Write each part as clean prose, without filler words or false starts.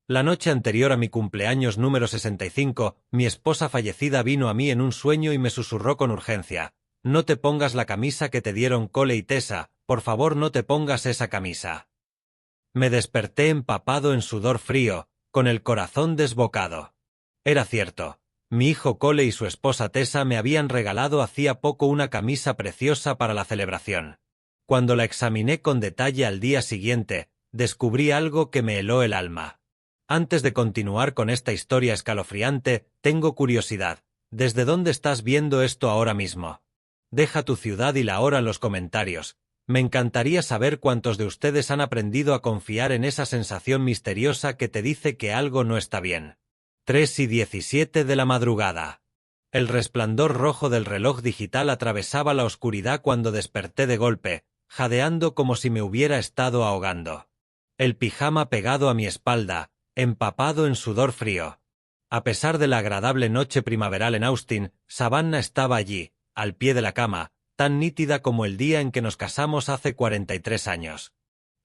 La noche anterior a mi cumpleaños número 65, mi esposa fallecida vino a mí en un sueño y me susurró con urgencia: «No te pongas la camisa que te dieron Cole y Tessa, por favor no te pongas esa camisa». Me desperté empapado en sudor frío, con el corazón desbocado. Era cierto. Mi hijo Cole y su esposa Tessa me habían regalado hacía poco una camisa preciosa para la celebración. Cuando la examiné con detalle al día siguiente, descubrí algo que me heló el alma. Antes de continuar con esta historia escalofriante, tengo curiosidad. ¿Desde dónde estás viendo esto ahora mismo? Deja tu ciudad y la hora en los comentarios. Me encantaría saber cuántos de ustedes han aprendido a confiar en esa sensación misteriosa que te dice que algo no está bien. 3:17 de la madrugada. El resplandor rojo del reloj digital atravesaba la oscuridad cuando desperté de golpe, jadeando como si me hubiera estado ahogando. El pijama pegado a mi espalda, empapado en sudor frío. A pesar de la agradable noche primaveral en Austin, Savannah estaba allí, al pie de la cama, tan nítida como el día en que nos casamos hace 43 años.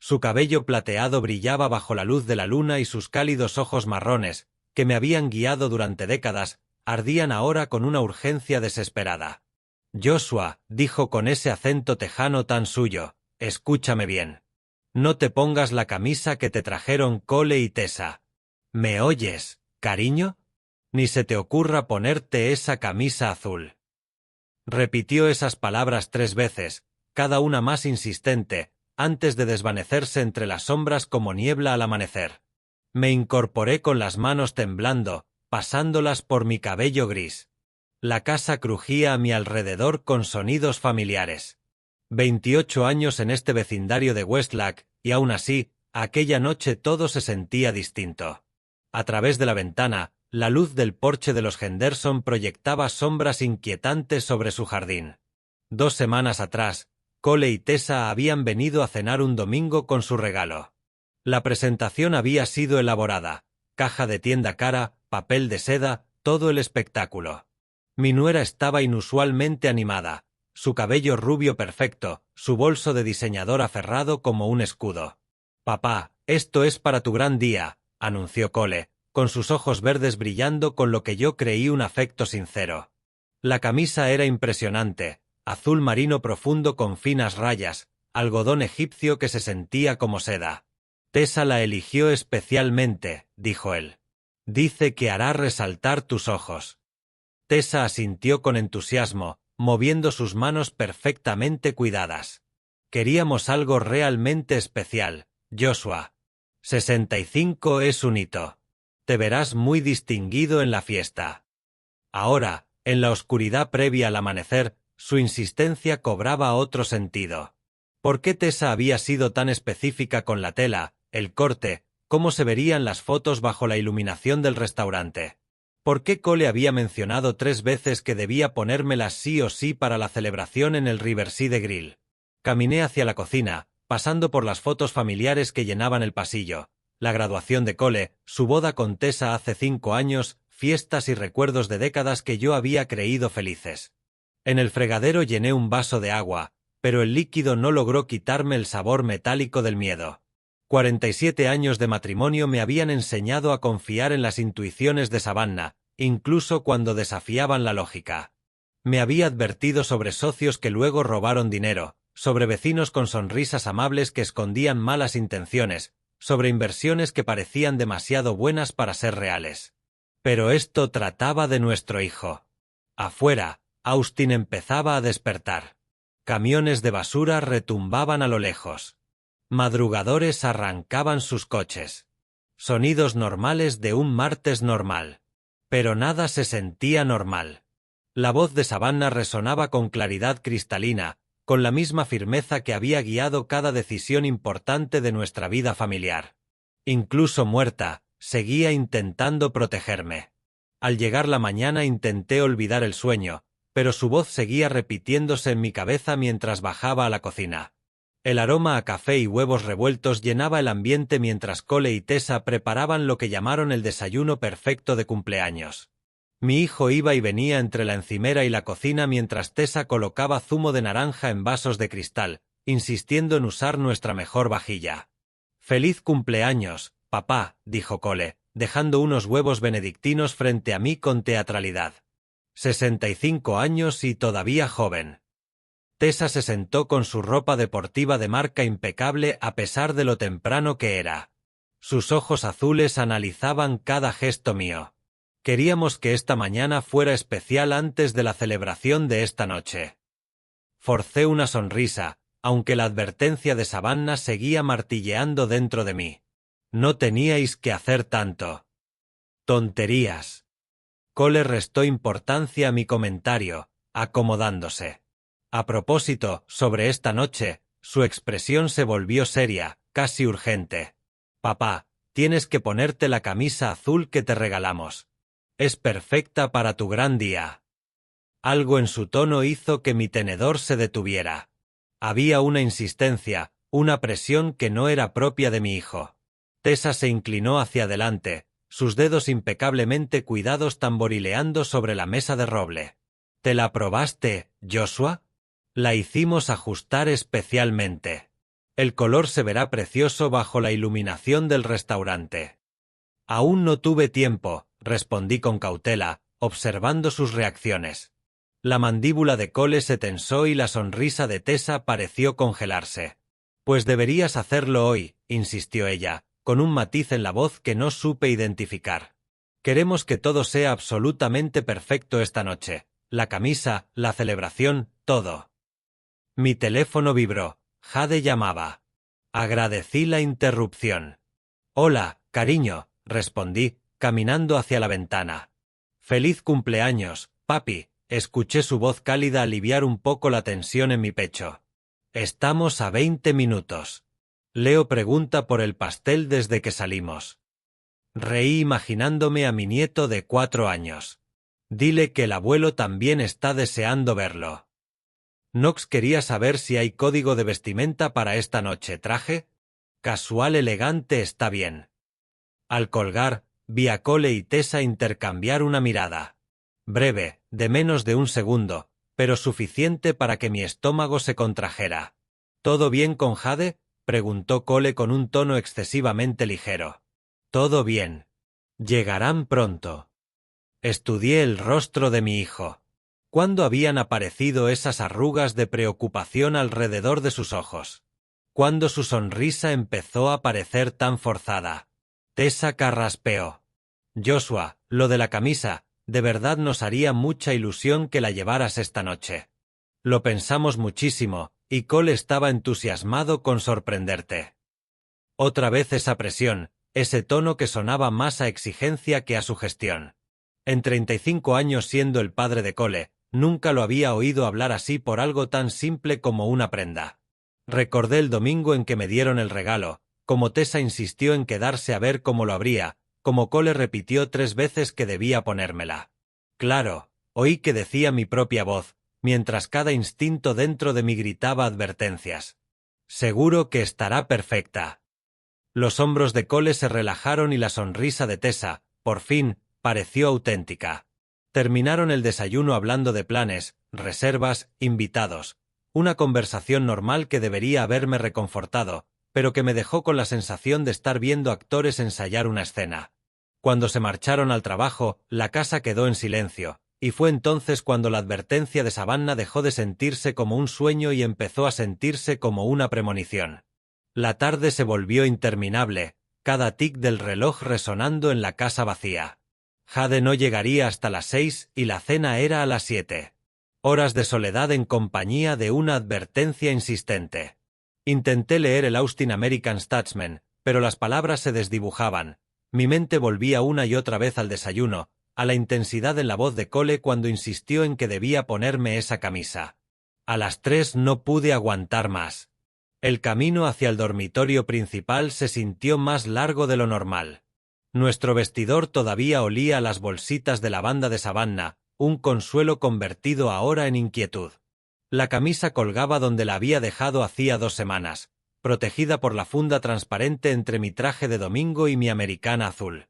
Su cabello plateado brillaba bajo la luz de la luna y sus cálidos ojos marrones, que me habían guiado durante décadas, ardían ahora con una urgencia desesperada. «Joshua», dijo con ese acento tejano tan suyo, «escúchame bien. No te pongas la camisa que te trajeron Cole y Tessa. ¿Me oyes, cariño? Ni se te ocurra ponerte esa camisa azul». Repitió esas palabras 3 veces, cada una más insistente, antes de desvanecerse entre las sombras como niebla al amanecer. Me incorporé con las manos temblando, pasándolas por mi cabello gris. La casa crujía a mi alrededor con sonidos familiares. 28 años en este vecindario de Westlack, y aún así, aquella noche todo se sentía distinto. A través de la ventana, la luz del porche de los Henderson proyectaba sombras inquietantes sobre su jardín. 2 semanas atrás, Cole y Tessa habían venido a cenar un domingo con su regalo. La presentación había sido elaborada, caja de tienda cara, papel de seda, todo el espectáculo. Mi nuera estaba inusualmente animada, su cabello rubio perfecto, su bolso de diseñador aferrado como un escudo. «Papá, esto es para tu gran día», anunció Cole, con sus ojos verdes brillando con lo que yo creí un afecto sincero. La camisa era impresionante, azul marino profundo con finas rayas, algodón egipcio que se sentía como seda. «Tessa la eligió especialmente», dijo él. «Dice que hará resaltar tus ojos». Tessa asintió con entusiasmo, moviendo sus manos perfectamente cuidadas. «Queríamos algo realmente especial, Joshua. 65 es un hito. Te verás muy distinguido en la fiesta». Ahora, en la oscuridad previa al amanecer, su insistencia cobraba otro sentido. ¿Por qué Tessa había sido tan específica con la tela, el corte, cómo se verían las fotos bajo la iluminación del restaurante? ¿Por qué Cole había mencionado 3 veces que debía ponérmelas sí o sí para la celebración en el Riverside Grill? Caminé hacia la cocina, pasando por las fotos familiares que llenaban el pasillo. La graduación de Cole, su boda con Tessa hace 5 años, fiestas y recuerdos de décadas que yo había creído felices. En el fregadero llené un vaso de agua, pero el líquido no logró quitarme el sabor metálico del miedo. 47 años de matrimonio me habían enseñado a confiar en las intuiciones de Savannah, incluso cuando desafiaban la lógica. Me había advertido sobre socios que luego robaron dinero, sobre vecinos con sonrisas amables que escondían malas intenciones, sobre inversiones que parecían demasiado buenas para ser reales. Pero esto trataba de nuestro hijo. Afuera, Austin empezaba a despertar. Camiones de basura retumbaban a lo lejos. Madrugadores arrancaban sus coches. Sonidos normales de un martes normal. Pero nada se sentía normal. La voz de Savannah resonaba con claridad cristalina, con la misma firmeza que había guiado cada decisión importante de nuestra vida familiar. Incluso muerta, seguía intentando protegerme. Al llegar la mañana intenté olvidar el sueño, pero su voz seguía repitiéndose en mi cabeza mientras bajaba a la cocina. El aroma a café y huevos revueltos llenaba el ambiente mientras Cole y Tessa preparaban lo que llamaron el desayuno perfecto de cumpleaños. Mi hijo iba y venía entre la encimera y la cocina mientras Tessa colocaba zumo de naranja en vasos de cristal, insistiendo en usar nuestra mejor vajilla. «¡Feliz cumpleaños!», Papá, dijo Cole, dejando unos huevos benedictinos frente a mí con teatralidad. 65 años y todavía joven. Tessa se sentó con su ropa deportiva de marca impecable a pesar de lo temprano que era. Sus ojos azules analizaban cada gesto mío. Queríamos que esta mañana fuera especial antes de la celebración de esta noche. Forcé una sonrisa, aunque la advertencia de Savannah seguía martilleando dentro de mí. No teníais que hacer tanto. Tonterías. Cole restó importancia a mi comentario, acomodándose. A propósito, sobre esta noche, su expresión se volvió seria, casi urgente. Papá, tienes que ponerte la camisa azul que te regalamos. Es perfecta para tu gran día. Algo en su tono hizo que mi tenedor se detuviera. Había una insistencia, una presión que no era propia de mi hijo. Tessa se inclinó hacia adelante, sus dedos impecablemente cuidados tamborileando sobre la mesa de roble. ¿Te la probaste, Joshua? La hicimos ajustar especialmente. El color se verá precioso bajo la iluminación del restaurante. Aún no tuve tiempo, respondí con cautela, observando sus reacciones. La mandíbula de Cole se tensó y la sonrisa de Tessa pareció congelarse. Pues deberías hacerlo hoy, insistió ella, con un matiz en la voz que no supe identificar. Queremos que todo sea absolutamente perfecto esta noche. La camisa, la celebración, todo. Mi teléfono vibró. Jade llamaba. Agradecí la interrupción. Hola, cariño, respondí, caminando hacia la ventana. Feliz cumpleaños, papi, escuché su voz cálida aliviar un poco la tensión en mi pecho. Estamos a 20 minutos. Leo pregunta por el pastel desde que salimos. Reí imaginándome a mi nieto de 4 años. Dile que el abuelo también está deseando verlo. Knox quería saber si hay código de vestimenta para esta noche. ¿Traje? Casual elegante está bien. Al colgar, vi a Cole y Tessa intercambiar una mirada. Breve, de menos de un segundo, pero suficiente para que mi estómago se contrajera. ¿Todo bien con Jade?, preguntó Cole con un tono excesivamente ligero. Todo bien. Llegarán pronto. Estudié el rostro de mi hijo. ¿Cuándo habían aparecido esas arrugas de preocupación alrededor de sus ojos? ¿Cuándo su sonrisa empezó a parecer tan forzada? Tessa carraspeó. Joshua, lo de la camisa, de verdad nos haría mucha ilusión que la llevaras esta noche. Lo pensamos muchísimo, y Cole estaba entusiasmado con sorprenderte. Otra vez esa presión, ese tono que sonaba más a exigencia que a sugestión. En 35 años siendo el padre de Cole, nunca lo había oído hablar así por algo tan simple como una prenda. Recordé el domingo en que me dieron el regalo, como Tessa insistió en quedarse a ver cómo lo abría, como Cole repitió 3 veces que debía ponérmela. Claro, oí que decía mi propia voz, mientras cada instinto dentro de mí gritaba advertencias. Seguro que estará perfecta. Los hombros de Cole se relajaron y la sonrisa de Tessa, por fin, pareció auténtica. Terminaron el desayuno hablando de planes, reservas, invitados. Una conversación normal que debería haberme reconfortado, pero que me dejó con la sensación de estar viendo actores ensayar una escena. Cuando se marcharon al trabajo, la casa quedó en silencio, y fue entonces cuando la advertencia de Savannah dejó de sentirse como un sueño y empezó a sentirse como una premonición. La tarde se volvió interminable, cada tic del reloj resonando en la casa vacía. Jade no llegaría hasta las 6 y la cena era a las 7. Horas de soledad en compañía de una advertencia insistente. Intenté leer el Austin American Statesman, pero las palabras se desdibujaban. Mi mente volvía una y otra vez al desayuno, a la intensidad en la voz de Cole cuando insistió en que debía ponerme esa camisa. A las 3 no pude aguantar más. El camino hacia el dormitorio principal se sintió más largo de lo normal. Nuestro vestidor todavía olía a las bolsitas de lavanda de Savannah, un consuelo convertido ahora en inquietud. La camisa colgaba donde la había dejado hacía 2 semanas, protegida por la funda transparente entre mi traje de domingo y mi americana azul.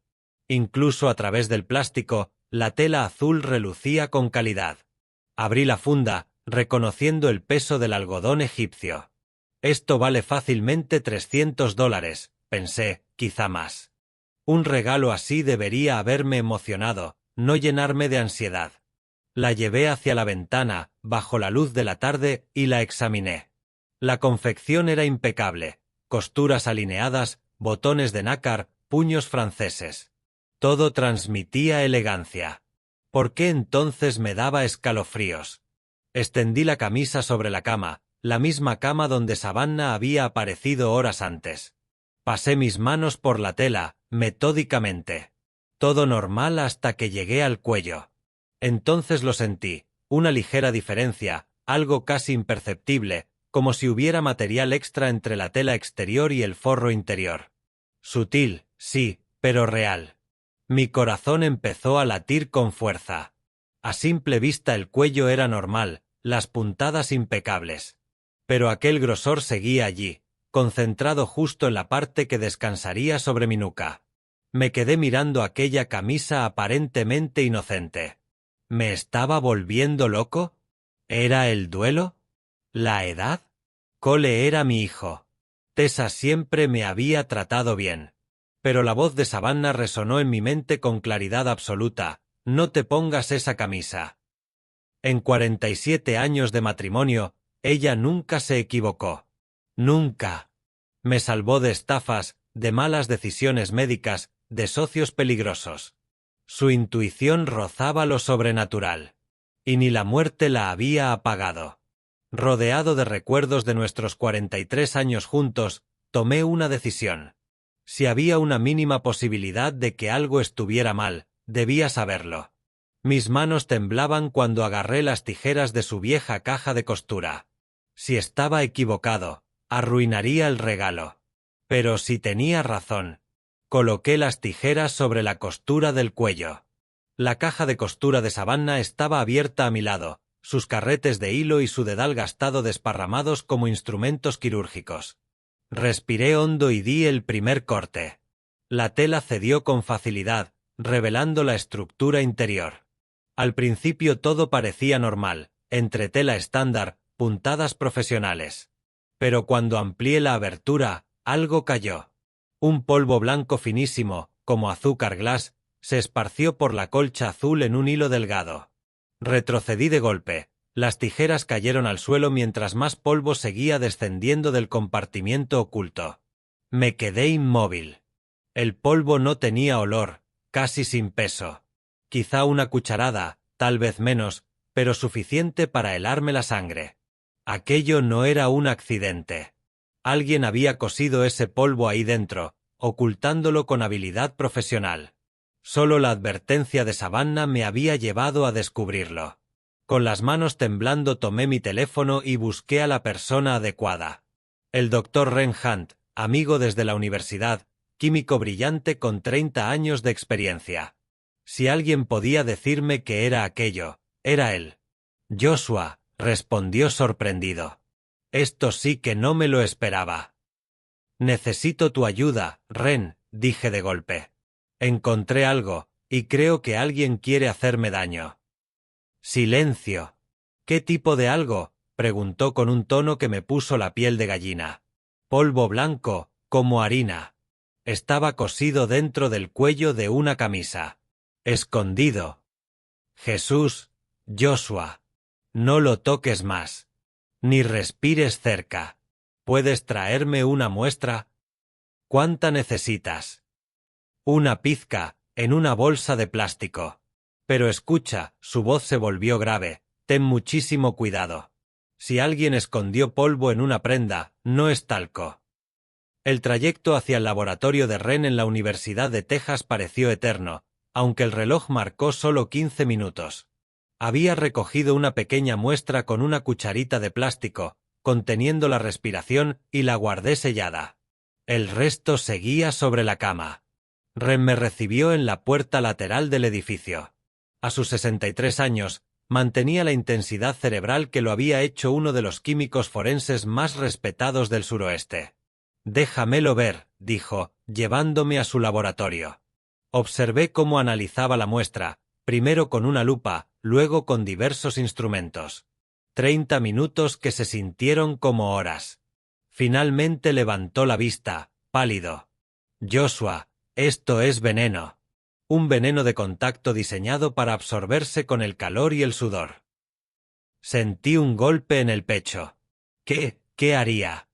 Incluso a través del plástico, la tela azul relucía con calidad. Abrí la funda, reconociendo el peso del algodón egipcio. Esto vale fácilmente $300, pensé, quizá más. Un regalo así debería haberme emocionado, no llenarme de ansiedad. La llevé hacia la ventana, bajo la luz de la tarde, y la examiné. La confección era impecable, costuras alineadas, botones de nácar, puños franceses. Todo transmitía elegancia. ¿Por qué entonces me daba escalofríos? Extendí la camisa sobre la cama, la misma cama donde Savannah había aparecido horas antes. Pasé mis manos por la tela, metódicamente. Todo normal hasta que llegué al cuello. Entonces lo sentí, una ligera diferencia, algo casi imperceptible, como si hubiera material extra entre la tela exterior y el forro interior. Sutil, sí, pero real. Mi corazón empezó a latir con fuerza. A simple vista el cuello era normal, las puntadas impecables. Pero aquel grosor seguía allí, concentrado justo en la parte que descansaría sobre mi nuca. Me quedé mirando aquella camisa aparentemente inocente. ¿Me estaba volviendo loco? ¿Era el duelo? ¿La edad? Cole era mi hijo. Tessa siempre me había tratado bien. Pero la voz de Savannah resonó en mi mente con claridad absoluta. No te pongas esa camisa. En 47 años de matrimonio, ella nunca se equivocó. Nunca. Me salvó de estafas, de malas decisiones médicas, de socios peligrosos. Su intuición rozaba lo sobrenatural. Y ni la muerte la había apagado. Rodeado de recuerdos de nuestros 43 años juntos, tomé una decisión. Si había una mínima posibilidad de que algo estuviera mal, debía saberlo. Mis manos temblaban cuando agarré las tijeras de su vieja caja de costura. Si estaba equivocado, arruinaría el regalo. Pero si tenía razón, coloqué las tijeras sobre la costura del cuello. La caja de costura de Savannah estaba abierta a mi lado, sus carretes de hilo y su dedal gastado desparramados como instrumentos quirúrgicos. Respiré hondo y di el primer corte. La tela cedió con facilidad, revelando la estructura interior. Al principio todo parecía normal, entre tela estándar, puntadas profesionales. Pero cuando amplié la abertura, algo cayó. Un polvo blanco finísimo, como azúcar glass, se esparció por la colcha azul en un hilo delgado. Retrocedí de golpe. Las tijeras cayeron al suelo mientras más polvo seguía descendiendo del compartimiento oculto. Me quedé inmóvil. El polvo no tenía olor, casi sin peso. Quizá una cucharada, tal vez menos, pero suficiente para helarme la sangre. Aquello no era un accidente. Alguien había cosido ese polvo ahí dentro, ocultándolo con habilidad profesional. Solo la advertencia de Savannah me había llevado a descubrirlo. Con las manos temblando tomé mi teléfono y busqué a la persona adecuada. El Dr. Ren Hunt, amigo desde la universidad, químico brillante con 30 años de experiencia. Si alguien podía decirme qué era aquello, era él. Joshua, respondió sorprendido. Esto sí que no me lo esperaba. Necesito tu ayuda, Ren, dije de golpe. Encontré algo, y creo que alguien quiere hacerme daño. Silencio. ¿Qué tipo de algo? Preguntó con un tono que me puso la piel de gallina. Polvo blanco, como harina. Estaba cosido dentro del cuello de una camisa. Escondido. Jesús, Joshua. No lo toques más. Ni respires cerca. ¿Puedes traerme una muestra? ¿Cuánta necesitas? Una pizca, en una bolsa de plástico. Pero escucha, su voz se volvió grave, ten muchísimo cuidado. Si alguien escondió polvo en una prenda, no es talco. El trayecto hacia el laboratorio de Ren en la Universidad de Texas pareció eterno, aunque el reloj marcó solo 15 minutos. Había recogido una pequeña muestra con una cucharita de plástico, conteniendo la respiración, y la guardé sellada. El resto seguía sobre la cama. Ren me recibió en la puerta lateral del edificio. A sus 63 años, mantenía la intensidad cerebral que lo había hecho uno de los químicos forenses más respetados del suroeste. Déjamelo ver, dijo, llevándome a su laboratorio. Observé cómo analizaba la muestra, primero con una lupa, luego con diversos instrumentos. 30 minutos que se sintieron como horas. Finalmente levantó la vista, pálido. Joshua, Esto es veneno. Un veneno de contacto diseñado para absorberse con el calor y el sudor. Sentí un golpe en el pecho. ¿Qué haría?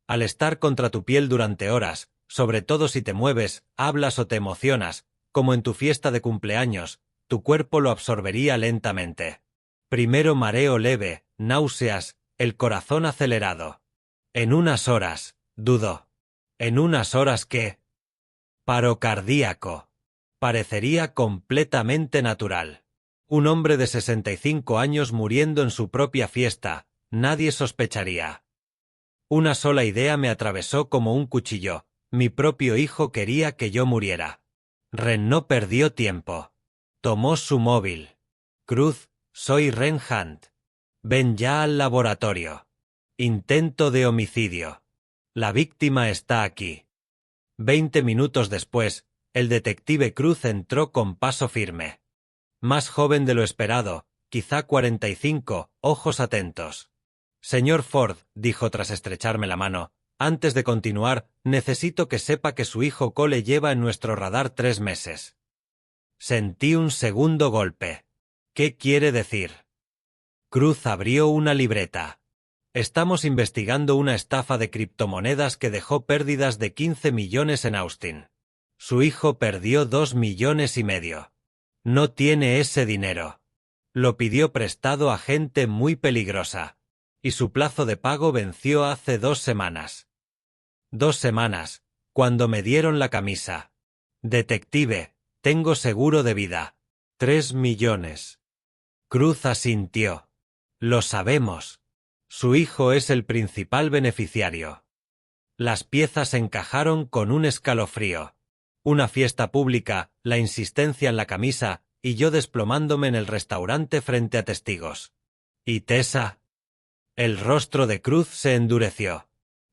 Al estar contra tu piel durante horas, sobre todo si te mueves, hablas o te emocionas, como en tu fiesta de cumpleaños, tu cuerpo lo absorbería lentamente. Primero mareo leve, náuseas, el corazón acelerado. En unas horas, dudó. ¿En unas horas qué? Paro cardíaco. Parecería completamente natural. Un hombre de 65 años muriendo en su propia fiesta, nadie sospecharía. Una sola idea me atravesó como un cuchillo. Mi propio hijo quería que yo muriera. Ren no perdió tiempo. Tomó su móvil. Cruz, soy Ren Hunt. Ven ya al laboratorio. Intento de homicidio. La víctima está aquí. 20 minutos después, el detective Cruz entró con paso firme. Más joven de lo esperado, quizá 45, ojos atentos. Señor Ford, dijo tras estrecharme la mano, antes de continuar, necesito que sepa que su hijo Cole lleva en nuestro radar 3 meses. Sentí un segundo golpe. ¿Qué quiere decir? Cruz abrió una libreta. Estamos investigando una estafa de criptomonedas que dejó pérdidas de 15 millones en Austin. Su hijo perdió 2,5 millones. No tiene ese dinero. Lo pidió prestado a gente muy peligrosa. Y su plazo de pago venció hace 2 semanas. 2 semanas, cuando me dieron la camisa. Detective, tengo seguro de vida. 3 millones. Cruz asintió. Lo sabemos. Su hijo es el principal beneficiario. Las piezas encajaron con un escalofrío. Una fiesta pública, la insistencia en la camisa, y yo desplomándome en el restaurante frente a testigos. ¿Y Tessa? El rostro de Cruz se endureció.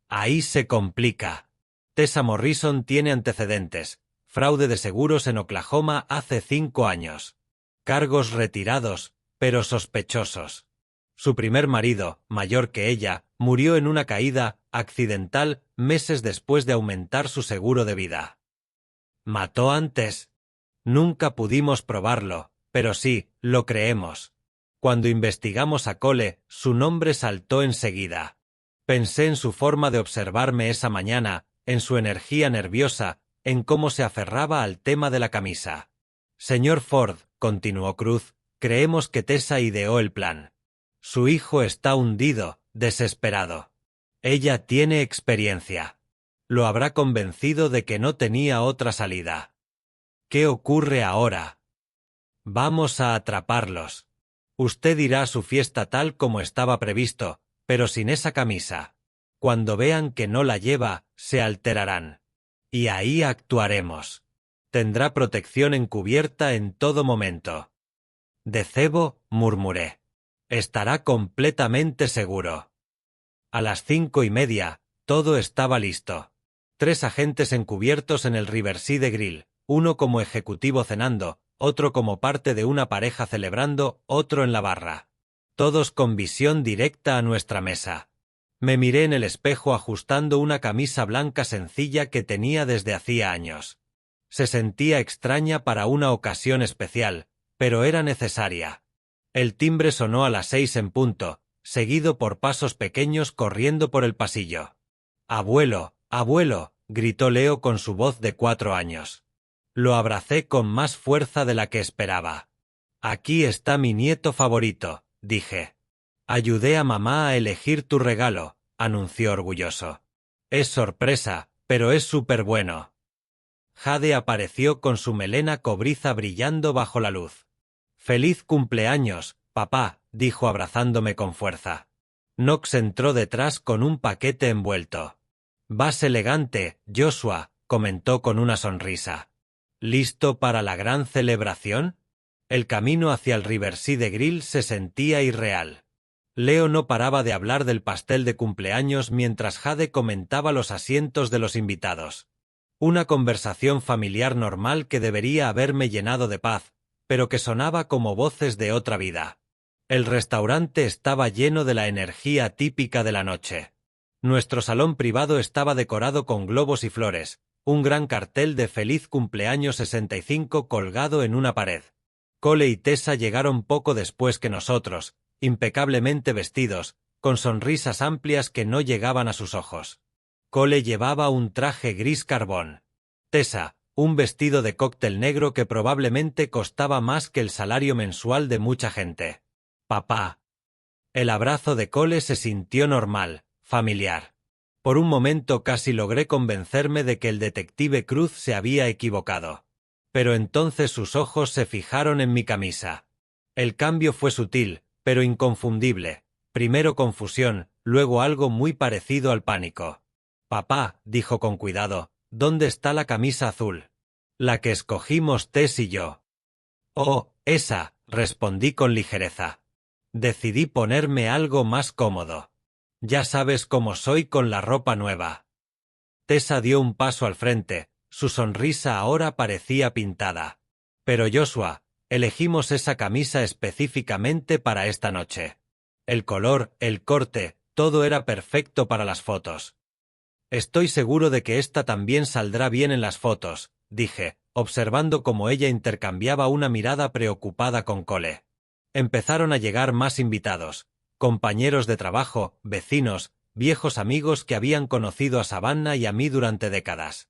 Ahí se complica. Tessa Morrison tiene antecedentes. Fraude de seguros en Oklahoma hace 5 años. Cargos retirados, pero sospechosos. Su primer marido, mayor que ella, murió en una caída accidental meses después de aumentar su seguro de vida. ¿Mató antes? Nunca pudimos probarlo, pero sí, lo creemos. Cuando investigamos a Cole, su nombre saltó enseguida. Pensé en su forma de observarme esa mañana, en su energía nerviosa, en cómo se aferraba al tema de la camisa. Señor Ford, continuó Cruz, creemos que Tessa ideó el plan. Su hijo está hundido, desesperado. Ella tiene experiencia. Lo habrá convencido de que no tenía otra salida. ¿Qué ocurre ahora? Vamos a atraparlos. Usted irá a su fiesta tal como estaba previsto, pero sin esa camisa. Cuando vean que no la lleva, se alterarán. Y ahí actuaremos. Tendrá protección encubierta en todo momento. De cebo, murmuré. Estará completamente seguro. A las 5:30, todo estaba listo. 3 agentes encubiertos en el Riverside Grill, uno como ejecutivo cenando, otro como parte de una pareja celebrando, otro en la barra. Todos con visión directa a nuestra mesa. Me miré en el espejo ajustando una camisa blanca sencilla que tenía desde hacía años. Se sentía extraña para una ocasión especial, pero era necesaria. El timbre sonó a las 6 en punto, seguido por pasos pequeños corriendo por el pasillo. «Abuelo, abuelo», gritó Leo con su voz de 4 años. Lo abracé con más fuerza de la que esperaba. «Aquí está mi nieto favorito», dije. «Ayudé a mamá a elegir tu regalo», anunció orgulloso. «Es sorpresa, pero es súper bueno». Jade apareció con su melena cobriza brillando bajo la luz. «Feliz cumpleaños, papá», dijo abrazándome con fuerza. Knox entró detrás con un paquete envuelto. «Vas elegante, Joshua», comentó con una sonrisa. «¿Listo para la gran celebración?» El camino hacia el Riverside Grill se sentía irreal. Leo no paraba de hablar del pastel de cumpleaños mientras Jade comentaba los asientos de los invitados. Una conversación familiar normal que debería haberme llenado de paz, pero que sonaba como voces de otra vida. El restaurante estaba lleno de la energía típica de la noche. Nuestro salón privado estaba decorado con globos y flores, un gran cartel de Feliz cumpleaños 65 colgado en una pared. Cole y Tessa llegaron poco después que nosotros, impecablemente vestidos, con sonrisas amplias que no llegaban a sus ojos. Cole llevaba un traje gris carbón. Tessa, un vestido de cóctel negro que probablemente costaba más que el salario mensual de mucha gente. Papá. El abrazo de Cole se sintió normal, familiar. Por un momento casi logré convencerme de que el detective Cruz se había equivocado. Pero entonces sus ojos se fijaron en mi camisa. El cambio fue sutil, pero inconfundible. Primero confusión, luego algo muy parecido al pánico. Papá, dijo con cuidado, ¿dónde está la camisa azul? La que escogimos Tess y yo. Oh, esa, respondí con ligereza. Decidí ponerme algo más cómodo. Ya sabes cómo soy con la ropa nueva. Tessa dio un paso al frente, su sonrisa ahora parecía pintada. Pero Joshua, elegimos esa camisa específicamente para esta noche. El color, el corte, todo era perfecto para las fotos. Estoy seguro de que esta también saldrá bien en las fotos, dije, observando cómo ella intercambiaba una mirada preocupada con Cole. Empezaron a llegar más invitados, compañeros de trabajo, vecinos, viejos amigos que habían conocido a Savannah y a mí durante décadas.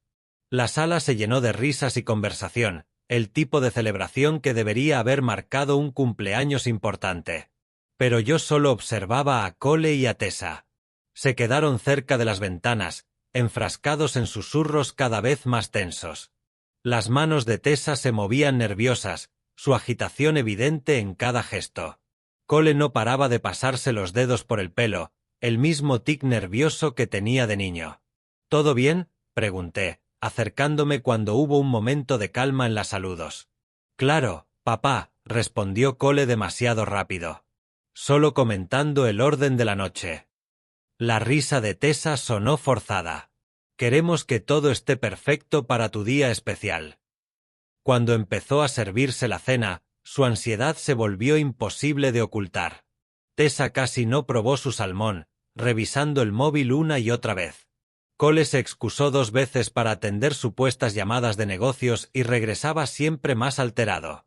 La sala se llenó de risas y conversación, el tipo de celebración que debería haber marcado un cumpleaños importante. Pero yo solo observaba a Cole y a Tessa. Se quedaron cerca de las ventanas, enfrascados en susurros cada vez más tensos. Las manos de Tessa se movían nerviosas, su agitación evidente en cada gesto. Cole no paraba de pasarse los dedos por el pelo, el mismo tic nervioso que tenía de niño. ¿Todo bien?, pregunté, acercándome cuando hubo un momento de calma en las saludos. Claro, papá, respondió Cole demasiado rápido. Solo comentando el orden de la noche. La risa de Tessa sonó forzada. Queremos que todo esté perfecto para tu día especial. Cuando empezó a servirse la cena, su ansiedad se volvió imposible de ocultar. Tessa casi no probó su salmón, revisando el móvil una y otra vez. Cole se excusó 2 veces para atender supuestas llamadas de negocios y regresaba siempre más alterado.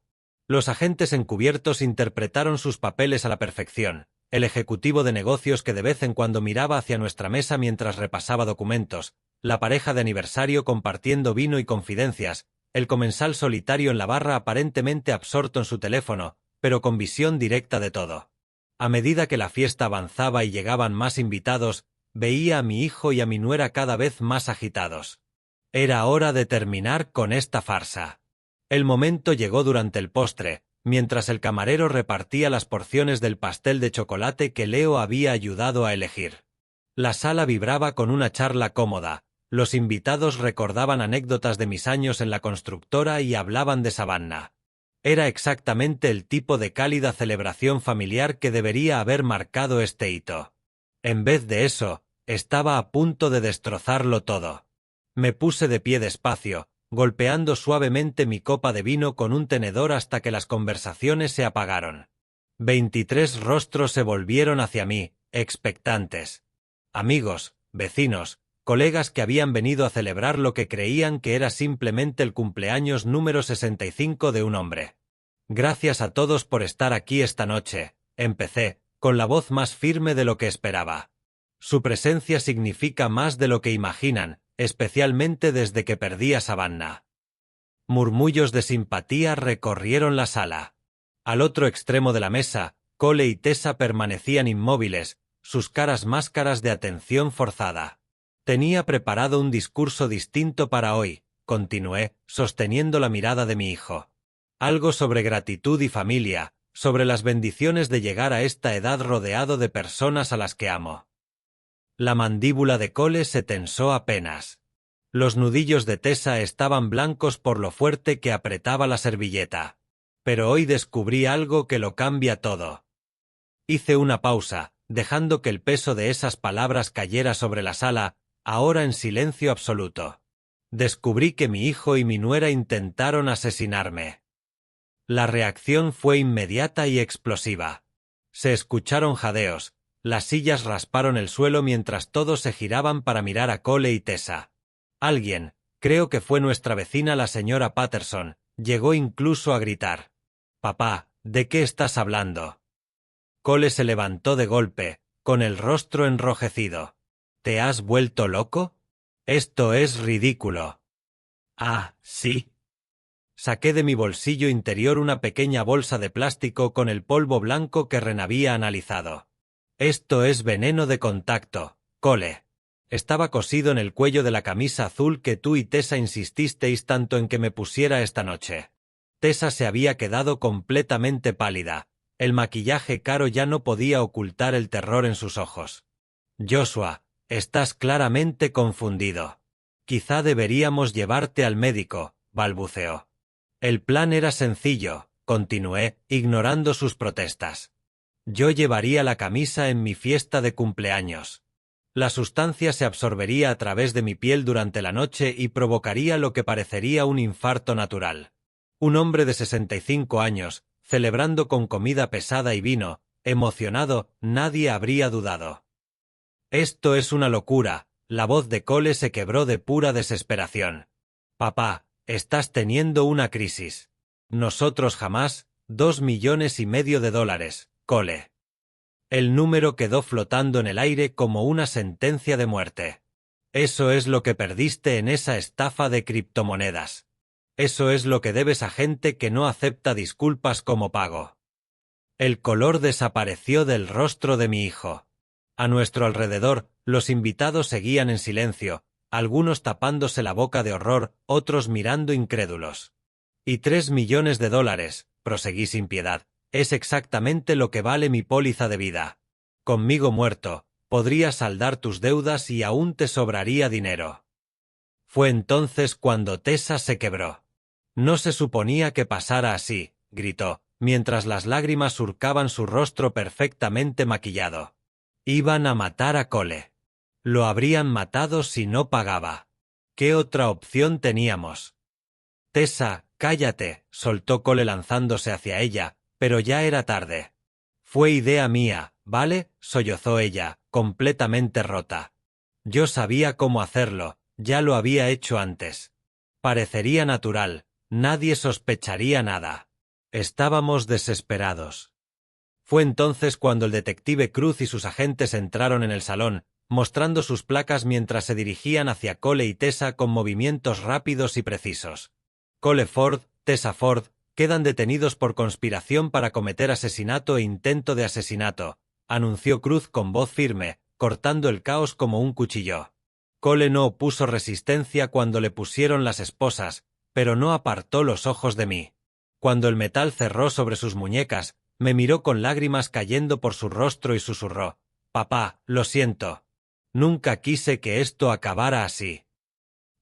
Los agentes encubiertos interpretaron sus papeles a la perfección. El ejecutivo de negocios que de vez en cuando miraba hacia nuestra mesa mientras repasaba documentos, la pareja de aniversario compartiendo vino y confidencias, el comensal solitario en la barra aparentemente absorto en su teléfono, pero con visión directa de todo. A medida que la fiesta avanzaba y llegaban más invitados, veía a mi hijo y a mi nuera cada vez más agitados. Era hora de terminar con esta farsa. El momento llegó durante el postre, mientras el camarero repartía las porciones del pastel de chocolate que Leo había ayudado a elegir. La sala vibraba con una charla cómoda, los invitados recordaban anécdotas de mis años en la constructora y hablaban de Savannah. Era exactamente el tipo de cálida celebración familiar que debería haber marcado este hito. En vez de eso, estaba a punto de destrozarlo todo. Me puse de pie despacio, golpeando suavemente mi copa de vino con un tenedor hasta que las conversaciones se apagaron. 23 rostros se volvieron hacia mí, expectantes. Amigos, vecinos, colegas que habían venido a celebrar lo que creían que era simplemente el cumpleaños número 65 de un hombre. Gracias a todos por estar aquí esta noche, empecé, con la voz más firme de lo que esperaba. Su presencia significa más de lo que imaginan, especialmente desde que perdí a Savannah. Murmullos de simpatía recorrieron la sala. Al otro extremo de la mesa, Cole y Tessa permanecían inmóviles, sus caras máscaras de atención forzada. Tenía preparado un discurso distinto para hoy, continué, sosteniendo la mirada de mi hijo. Algo sobre gratitud y familia, sobre las bendiciones de llegar a esta edad rodeado de personas a las que amo. La mandíbula de Cole se tensó apenas. Los nudillos de Tessa estaban blancos por lo fuerte que apretaba la servilleta. Pero hoy descubrí algo que lo cambia todo. Hice una pausa, dejando que el peso de esas palabras cayera sobre la sala, ahora en silencio absoluto. Descubrí que mi hijo y mi nuera intentaron asesinarme. La reacción fue inmediata y explosiva. Se escucharon jadeos, las sillas rasparon el suelo mientras todos se giraban para mirar a Cole y Tessa. Alguien, Creo que fue nuestra vecina la señora Patterson. Llegó incluso a gritar. Papá, ¿de qué estás hablando? Cole se levantó de golpe, con el rostro enrojecido. ¿Te has vuelto loco? Esto es ridículo. Ah, sí. Saqué de mi bolsillo interior una pequeña bolsa de plástico con el polvo blanco que Ren había analizado. Esto es veneno de contacto, Cole. Estaba cosido en el cuello de la camisa azul que tú y Tessa insististeis tanto en que me pusiera esta noche. Tessa se había quedado completamente pálida. El maquillaje caro ya no podía ocultar el terror en sus ojos. Joshua, estás claramente confundido. Quizá deberíamos llevarte al médico, balbuceó. El plan era sencillo, continué, ignorando sus protestas. Yo llevaría la camisa en mi fiesta de cumpleaños. La sustancia se absorbería a través de mi piel durante la noche y provocaría lo que parecería un infarto natural. Un hombre de 65 años, celebrando con comida pesada y vino, emocionado, nadie habría dudado. Esto es una locura. La voz de Cole se quebró de pura desesperación. Papá, estás teniendo una crisis. Nosotros jamás, $2,5 millones, Cole. El número quedó flotando en el aire como una sentencia de muerte. Eso es lo que perdiste en esa estafa de criptomonedas. Eso es lo que debes a gente que no acepta disculpas como pago. El color desapareció del rostro de mi hijo. A nuestro alrededor, los invitados seguían en silencio, algunos tapándose la boca de horror, otros mirando incrédulos. Y $3 millones, proseguí sin piedad, es exactamente lo que vale mi póliza de vida. Conmigo muerto, podrías saldar tus deudas y aún te sobraría dinero. Fue entonces cuando Tessa se quebró. No se suponía que pasara así, gritó, mientras las lágrimas surcaban su rostro perfectamente maquillado. Iban a matar a Cole. Lo habrían matado si no pagaba. ¿Qué otra opción teníamos? Tessa, cállate, soltó Cole lanzándose hacia ella, pero ya era tarde. Fue idea mía, ¿vale? Sollozó ella, completamente rota. Yo sabía cómo hacerlo, ya lo había hecho antes. Parecería natural, nadie sospecharía nada. Estábamos desesperados. Fue entonces cuando el detective Cruz y sus agentes entraron en el salón, mostrando sus placas mientras se dirigían hacia Cole y Tessa con movimientos rápidos y precisos. Cole Ford, Tessa Ford, quedan detenidos por conspiración para cometer asesinato e intento de asesinato, anunció Cruz con voz firme, cortando el caos como un cuchillo. Cole no opuso resistencia cuando le pusieron las esposas, pero no apartó los ojos de mí. Cuando el metal cerró sobre sus muñecas, me miró con lágrimas cayendo por su rostro y susurró: «Papá, lo siento. Nunca quise que esto acabara así».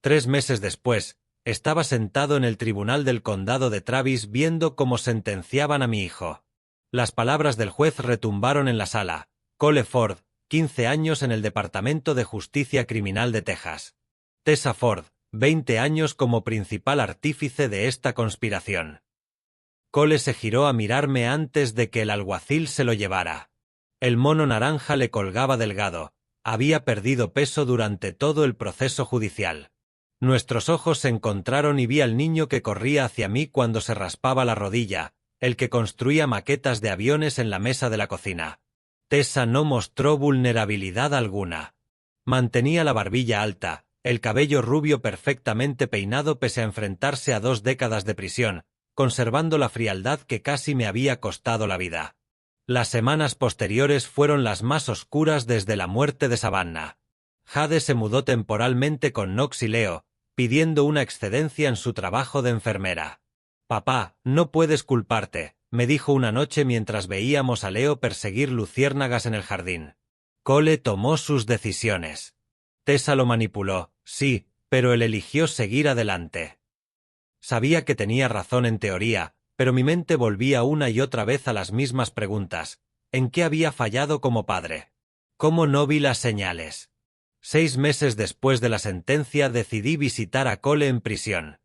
3 meses después, estaba sentado en el tribunal del condado de Travis viendo cómo sentenciaban a mi hijo. Las palabras del juez retumbaron en la sala. Cole Ford, 15 años en el Departamento de Justicia Criminal de Texas. Tessa Ford, 20 años como principal artífice de esta conspiración. Cole se giró a mirarme antes de que el alguacil se lo llevara. El mono naranja le colgaba delgado. Había perdido peso durante todo el proceso judicial. Nuestros ojos se encontraron y vi al niño que corría hacia mí cuando se raspaba la rodilla, el que construía maquetas de aviones en la mesa de la cocina. Tessa no mostró vulnerabilidad alguna. Mantenía la barbilla alta, el cabello rubio perfectamente peinado pese a enfrentarse a 2 décadas de prisión, conservando la frialdad que casi me había costado la vida. Las semanas posteriores fueron las más oscuras desde la muerte de Savannah. Jade se mudó temporalmente con Knox y Leo, pidiendo una excedencia en su trabajo de enfermera. «Papá, no puedes culparte», me dijo una noche mientras veíamos a Leo perseguir luciérnagas en el jardín. Cole tomó sus decisiones. Tessa lo manipuló, sí, pero él eligió seguir adelante. Sabía que tenía razón en teoría, pero mi mente volvía una y otra vez a las mismas preguntas. ¿En qué había fallado como padre? ¿Cómo no vi las señales? 6 meses después de la sentencia decidí visitar a Cole en prisión.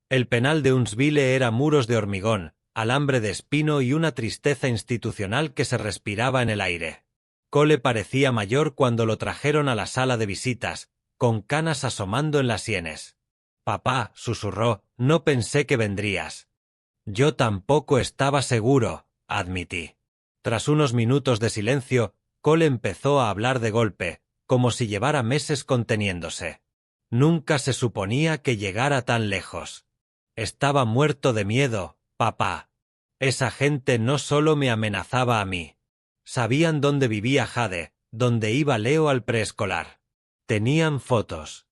El penal de Huntsville era muros de hormigón, alambre de espino y una tristeza institucional que se respiraba en el aire. Cole parecía mayor cuando lo trajeron a la sala de visitas, con canas asomando en las sienes. Papá, susurró, no pensé que vendrías. Yo tampoco estaba seguro, admití. Tras unos minutos de silencio, Cole empezó a hablar de golpe, como si llevara meses conteniéndose. Nunca se suponía que llegara tan lejos. Estaba muerto de miedo, papá. Esa gente no solo me amenazaba a mí. Sabían dónde vivía Jade, dónde iba Leo al preescolar. Tenían fotos.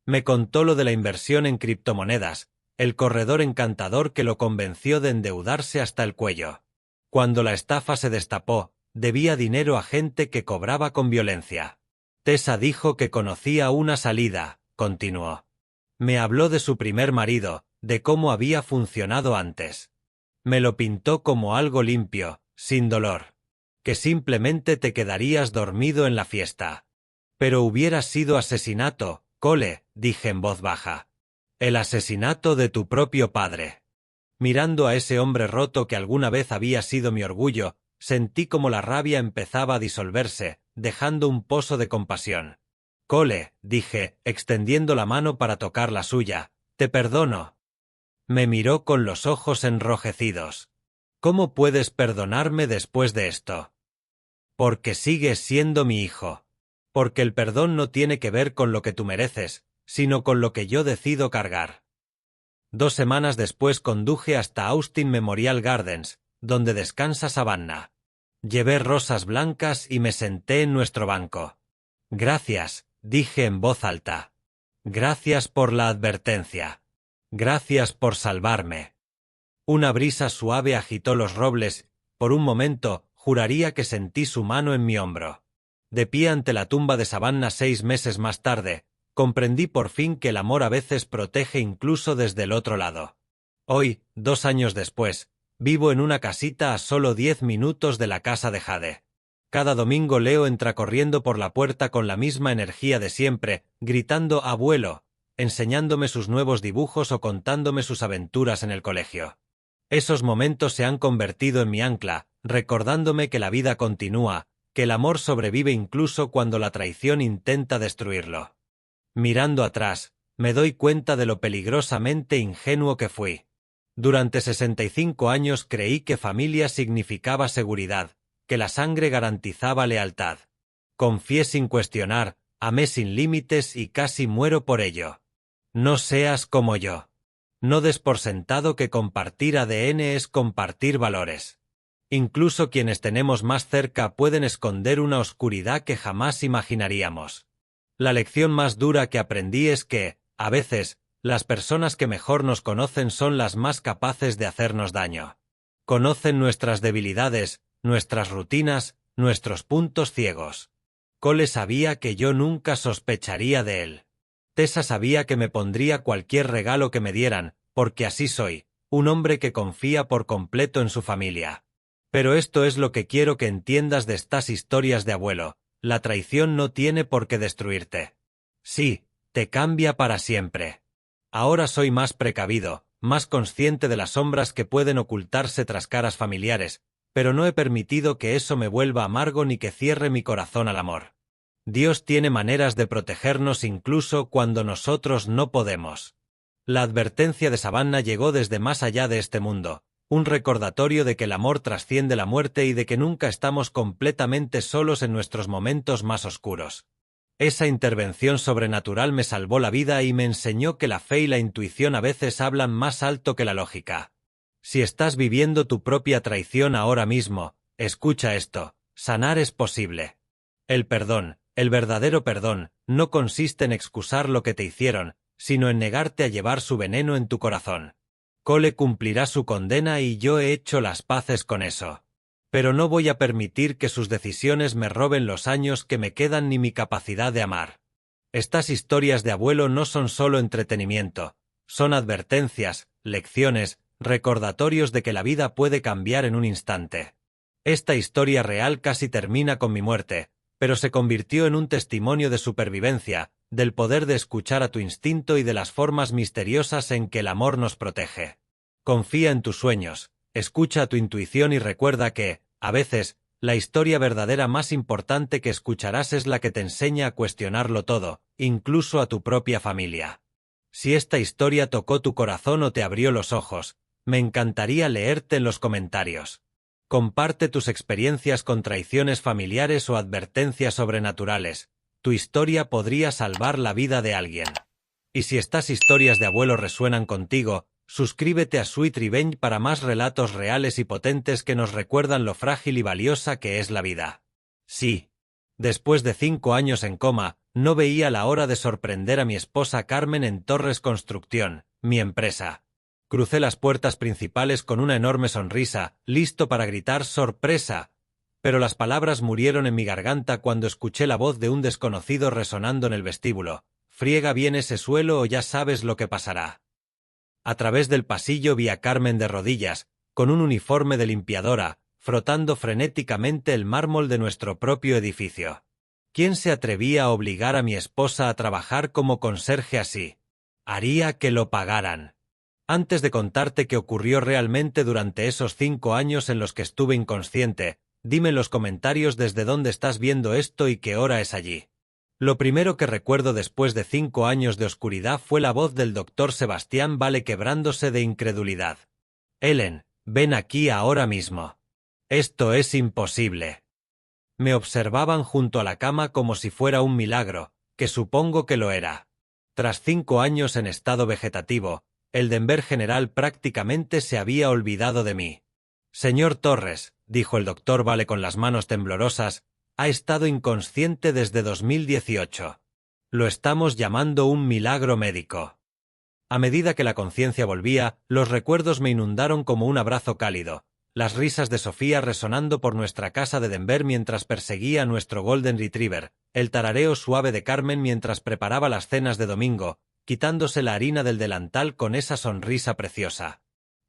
Me contó lo de la inversión en criptomonedas, el corredor encantador que lo convenció de endeudarse hasta el cuello. Cuando la estafa se destapó, debía dinero a gente que cobraba con violencia. Tessa dijo que conocía una salida, continuó. Me habló de su primer marido, de cómo había funcionado antes. Me lo pintó como algo limpio, sin dolor. Que simplemente te quedarías dormido en la fiesta. Pero hubiera sido asesinato, Cole, dije en voz baja. El asesinato de tu propio padre. Mirando a ese hombre roto que alguna vez había sido mi orgullo, sentí como la rabia empezaba a disolverse, dejando un pozo de compasión. Cole, dije, extendiendo la mano para tocar la suya, te perdono. Me miró con los ojos enrojecidos. ¿Cómo puedes perdonarme después de esto? Porque sigues siendo mi hijo. Porque el perdón no tiene que ver con lo que tú mereces, sino con lo que yo decido cargar. 2 semanas después conduje hasta Austin Memorial Gardens, donde descansa Savannah. Llevé rosas blancas y me senté en nuestro banco. Gracias, dije en voz alta. Gracias por la advertencia. Gracias por salvarme. Una brisa suave agitó los robles, por un momento, juraría que sentí su mano en mi hombro. De pie ante la tumba de Savannah 6 meses más tarde, comprendí por fin que el amor a veces protege incluso desde el otro lado. Hoy, 2 años después, vivo en una casita a solo 10 minutos de la casa de Jade. Cada domingo Leo entra corriendo por la puerta con la misma energía de siempre, gritando «abuelo», enseñándome sus nuevos dibujos o contándome sus aventuras en el colegio. Esos momentos se han convertido en mi ancla, recordándome que la vida continúa, que el amor sobrevive incluso cuando la traición intenta destruirlo. Mirando atrás, me doy cuenta de lo peligrosamente ingenuo que fui. Durante 65 años creí que familia significaba seguridad, que la sangre garantizaba lealtad. Confié sin cuestionar, amé sin límites y casi muero por ello. No seas como yo. No des por sentado que compartir ADN es compartir valores. Incluso quienes tenemos más cerca pueden esconder una oscuridad que jamás imaginaríamos. La lección más dura que aprendí es que, a veces, las personas que mejor nos conocen son las más capaces de hacernos daño. Conocen nuestras debilidades, nuestras rutinas, nuestros puntos ciegos. Cole sabía que yo nunca sospecharía de él. Tessa sabía que me pondría cualquier regalo que me dieran, porque así soy, un hombre que confía por completo en su familia. Pero esto es lo que quiero que entiendas de estas historias de abuelo: la traición no tiene por qué destruirte. Sí, te cambia para siempre. Ahora soy más precavido, más consciente de las sombras que pueden ocultarse tras caras familiares, pero no he permitido que eso me vuelva amargo ni que cierre mi corazón al amor. Dios tiene maneras de protegernos incluso cuando nosotros no podemos. La advertencia de Savannah llegó desde más allá de este mundo, un recordatorio de que el amor trasciende la muerte y de que nunca estamos completamente solos en nuestros momentos más oscuros. Esa intervención sobrenatural me salvó la vida y me enseñó que la fe y la intuición a veces hablan más alto que la lógica. Si estás viviendo tu propia traición ahora mismo, escucha esto: sanar es posible. El perdón, el verdadero perdón, no consiste en excusar lo que te hicieron, sino en negarte a llevar su veneno en tu corazón. Cole cumplirá su condena y yo he hecho las paces con eso. Pero no voy a permitir que sus decisiones me roben los años que me quedan ni mi capacidad de amar. Estas historias de abuelo no son solo entretenimiento, son advertencias, lecciones, recordatorios de que la vida puede cambiar en un instante. Esta historia real casi termina con mi muerte, pero se convirtió en un testimonio de supervivencia, del poder de escuchar a tu instinto y de las formas misteriosas en que el amor nos protege. Confía en tus sueños, escucha a tu intuición y recuerda que, a veces, la historia verdadera más importante que escucharás es la que te enseña a cuestionarlo todo, incluso a tu propia familia. Si esta historia tocó tu corazón o te abrió los ojos, me encantaría leerte en los comentarios. Comparte tus experiencias con traiciones familiares o advertencias sobrenaturales. Tu historia podría salvar la vida de alguien. Y si estas historias de abuelo resuenan contigo, suscríbete a Sweet Revenge para más relatos reales y potentes que nos recuerdan lo frágil y valiosa que es la vida. Sí. Después de 5 años en coma, no veía la hora de sorprender a mi esposa Carmen en Torres Construcción, mi empresa. Crucé las puertas principales con una enorme sonrisa, listo para gritar ¡sorpresa! Pero las palabras murieron en mi garganta cuando escuché la voz de un desconocido resonando en el vestíbulo. Friega bien ese suelo o ya sabes lo que pasará. A través del pasillo vi a Carmen de rodillas, con un uniforme de limpiadora, frotando frenéticamente el mármol de nuestro propio edificio. ¿Quién se atrevía a obligar a mi esposa a trabajar como conserje así? Haría que lo pagaran. Antes de contarte qué ocurrió realmente durante esos 5 años en los que estuve inconsciente, dime en los comentarios desde dónde estás viendo esto y qué hora es allí. Lo primero que recuerdo después de 5 años de oscuridad fue la voz del doctor Sebastián Vale quebrándose de incredulidad. Ellen, ven aquí ahora mismo. Esto es imposible. Me observaban junto a la cama como si fuera un milagro, que supongo que lo era. Tras 5 años en estado vegetativo, el Denver general prácticamente se había olvidado de mí. Señor Torres, dijo el doctor Vale con las manos temblorosas, ha estado inconsciente desde 2018. Lo estamos llamando un milagro médico. A medida que la conciencia volvía, los recuerdos me inundaron como un abrazo cálido. Las risas de Sofía resonando por nuestra casa de Denver mientras perseguía a nuestro Golden Retriever, el tarareo suave de Carmen mientras preparaba las cenas de domingo, quitándose la harina del delantal con esa sonrisa preciosa.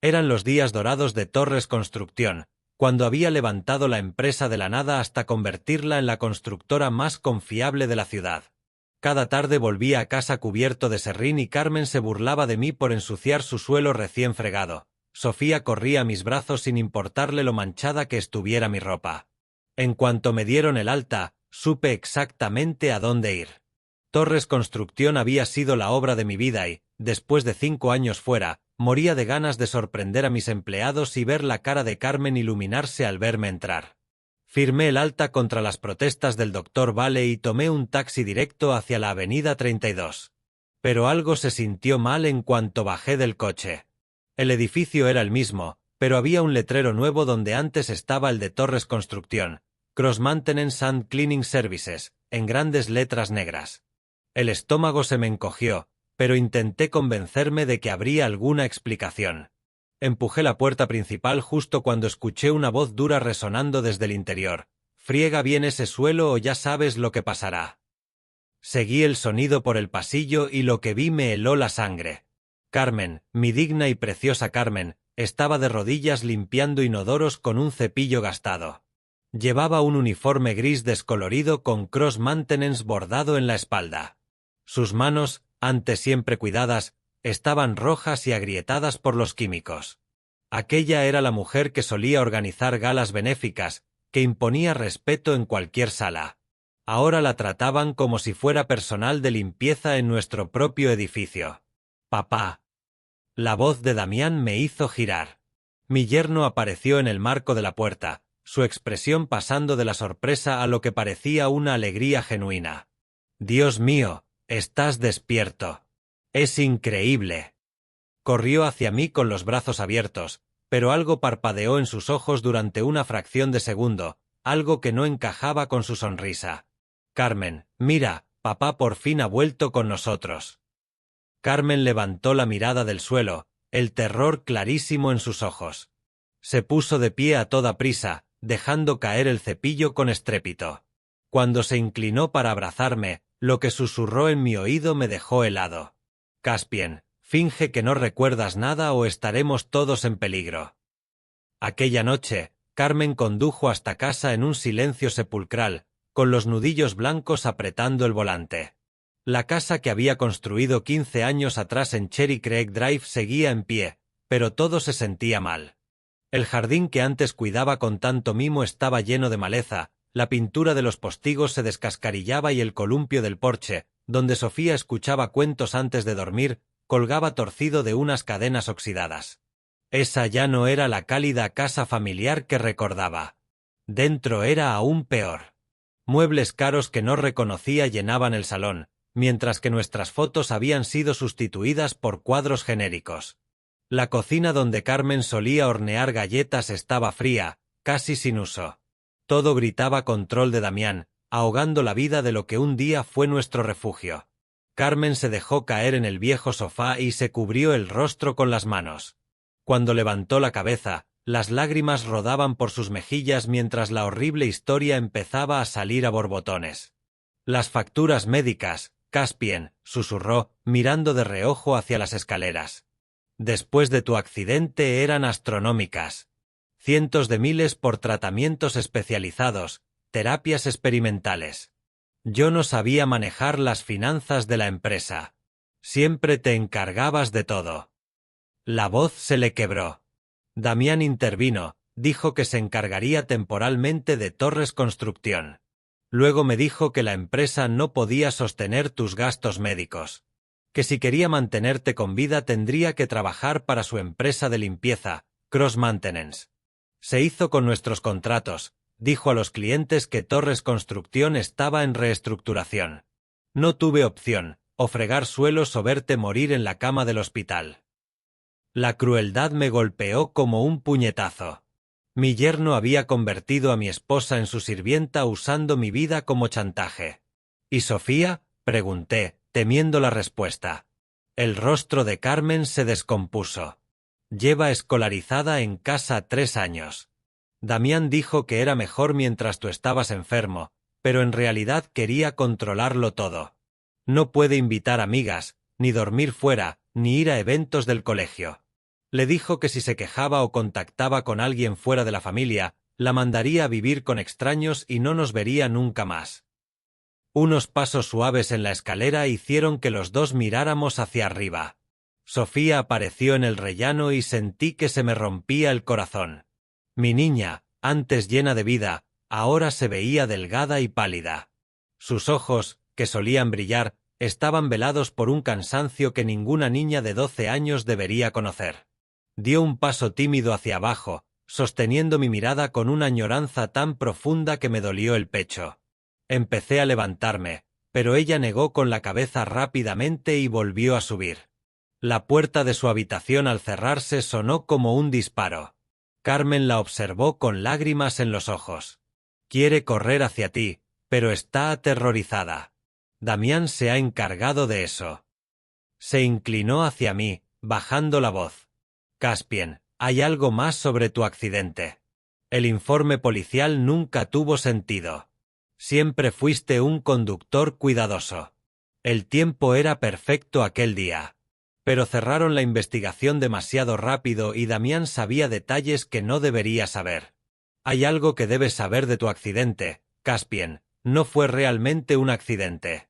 Eran los días dorados de Torres Construcción, cuando había levantado la empresa de la nada hasta convertirla en la constructora más confiable de la ciudad. Cada tarde volvía a casa cubierto de serrín y Carmen se burlaba de mí por ensuciar su suelo recién fregado. Sofía corría a mis brazos sin importarle lo manchada que estuviera mi ropa. En cuanto me dieron el alta, supe exactamente a dónde ir. Torres Construcción había sido la obra de mi vida y, después de 5 años fuera, moría de ganas de sorprender a mis empleados y ver la cara de Carmen iluminarse al verme entrar. Firmé el alta contra las protestas del doctor Vale y tomé un taxi directo hacia la avenida 32. Pero algo se sintió mal en cuanto bajé del coche. El edificio era el mismo, pero había un letrero nuevo donde antes estaba el de Torres Construcción, Cross Maintenance and Cleaning Services, en grandes letras negras. El estómago se me encogió, pero intenté convencerme de que habría alguna explicación. Empujé la puerta principal justo cuando escuché una voz dura resonando desde el interior. Friega bien ese suelo o ya sabes lo que pasará. Seguí el sonido por el pasillo y lo que vi me heló la sangre. Carmen, mi digna y preciosa Carmen, estaba de rodillas limpiando inodoros con un cepillo gastado. Llevaba un uniforme gris descolorido con Cross Maintenance bordado en la espalda. Sus manos, antes siempre cuidadas, estaban rojas y agrietadas por los químicos. Aquella era la mujer que solía organizar galas benéficas, que imponía respeto en cualquier sala. Ahora la trataban como si fuera personal de limpieza en nuestro propio edificio. Papá. La voz de Damián me hizo girar. Mi yerno apareció en el marco de la puerta, su expresión pasando de la sorpresa a lo que parecía una alegría genuina. Dios mío, estás despierto. Es increíble. Corrió hacia mí con los brazos abiertos, pero algo parpadeó en sus ojos durante una fracción de segundo, algo que no encajaba con su sonrisa. Carmen, mira, papá por fin ha vuelto con nosotros. Carmen levantó la mirada del suelo, el terror clarísimo en sus ojos. Se puso de pie a toda prisa, dejando caer el cepillo con estrépito. Cuando se inclinó para abrazarme, lo que susurró en mi oído me dejó helado. Caspian, finge que no recuerdas nada o estaremos todos en peligro. Aquella noche, Carmen condujo hasta casa en un silencio sepulcral, con los nudillos blancos apretando el volante. La casa que había construido 15 años atrás en Cherry Creek Drive seguía en pie, pero todo se sentía mal. El jardín que antes cuidaba con tanto mimo estaba lleno de maleza, La pintura de los postigos se descascarillaba y el columpio del porche, donde Sofía escuchaba cuentos antes de dormir, colgaba torcido de unas cadenas oxidadas. Esa ya no era la cálida casa familiar que recordaba. Dentro era aún peor. Muebles caros que no reconocía llenaban el salón, mientras que nuestras fotos habían sido sustituidas por cuadros genéricos. La cocina donde Carmen solía hornear galletas estaba fría, casi sin uso. Todo gritaba control de Damián, ahogando la vida de lo que un día fue nuestro refugio. Carmen se dejó caer en el viejo sofá y se cubrió el rostro con las manos. Cuando levantó la cabeza, las lágrimas rodaban por sus mejillas mientras la horrible historia empezaba a salir a borbotones. Las facturas médicas, Caspien, susurró, mirando de reojo hacia las escaleras. Después de tu accidente eran astronómicas. Cientos de miles por tratamientos especializados, terapias experimentales. Yo no sabía manejar las finanzas de la empresa. Siempre te encargabas de todo. La voz se le quebró. Damián intervino, dijo que se encargaría temporalmente de Torres Construcción. Luego me dijo que la empresa no podía sostener tus gastos médicos. Que si quería mantenerte con vida tendría que trabajar para su empresa de limpieza, Cross Maintenance. Se hizo con nuestros contratos, dijo a los clientes que Torres Construcción estaba en reestructuración. No tuve opción, o fregar suelos o verte morir en la cama del hospital. La crueldad me golpeó como un puñetazo. Mi yerno había convertido a mi esposa en su sirvienta usando mi vida como chantaje. ¿Y Sofía?, pregunté, temiendo la respuesta. El rostro de Carmen se descompuso. Lleva escolarizada en casa 3 años. Damián dijo que era mejor mientras tú estabas enfermo, pero en realidad quería controlarlo todo. No puede invitar amigas, ni dormir fuera, ni ir a eventos del colegio. Le dijo que si se quejaba o contactaba con alguien fuera de la familia, la mandaría a vivir con extraños y no nos vería nunca más. Unos pasos suaves en la escalera hicieron que los dos miráramos hacia arriba. Sofía apareció en el rellano y sentí que se me rompía el corazón. Mi niña, antes llena de vida, ahora se veía delgada y pálida. Sus ojos, que solían brillar, estaban velados por un cansancio que ninguna niña de 12 años debería conocer. Dio un paso tímido hacia abajo, sosteniendo mi mirada con una añoranza tan profunda que me dolió el pecho. Empecé a levantarme, pero ella negó con la cabeza rápidamente y volvió a subir. La puerta de su habitación al cerrarse sonó como un disparo. Carmen la observó con lágrimas en los ojos. Quiere correr hacia ti, pero está aterrorizada. Damián se ha encargado de eso. Se inclinó hacia mí, bajando la voz. Caspien, hay algo más sobre tu accidente. El informe policial nunca tuvo sentido. Siempre fuiste un conductor cuidadoso. El tiempo era perfecto aquel día. Pero cerraron la investigación demasiado rápido y Damián sabía detalles que no debería saber. Hay algo que debes saber de tu accidente, Caspien, no fue realmente un accidente.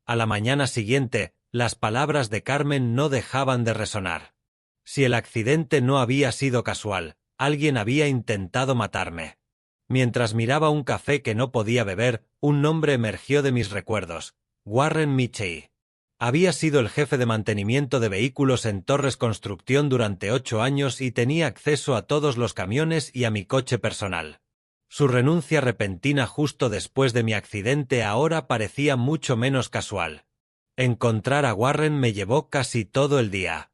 A la mañana siguiente, las palabras de Carmen no dejaban de resonar. Si el accidente no había sido casual, alguien había intentado matarme. Mientras miraba un café que no podía beber, un nombre emergió de mis recuerdos: Warren Mitchell. Había sido el jefe de mantenimiento de vehículos en Torres Construcción durante 8 años y tenía acceso a todos los camiones y a mi coche personal. Su renuncia repentina justo después de mi accidente ahora parecía mucho menos casual. Encontrar a Warren me llevó casi todo el día.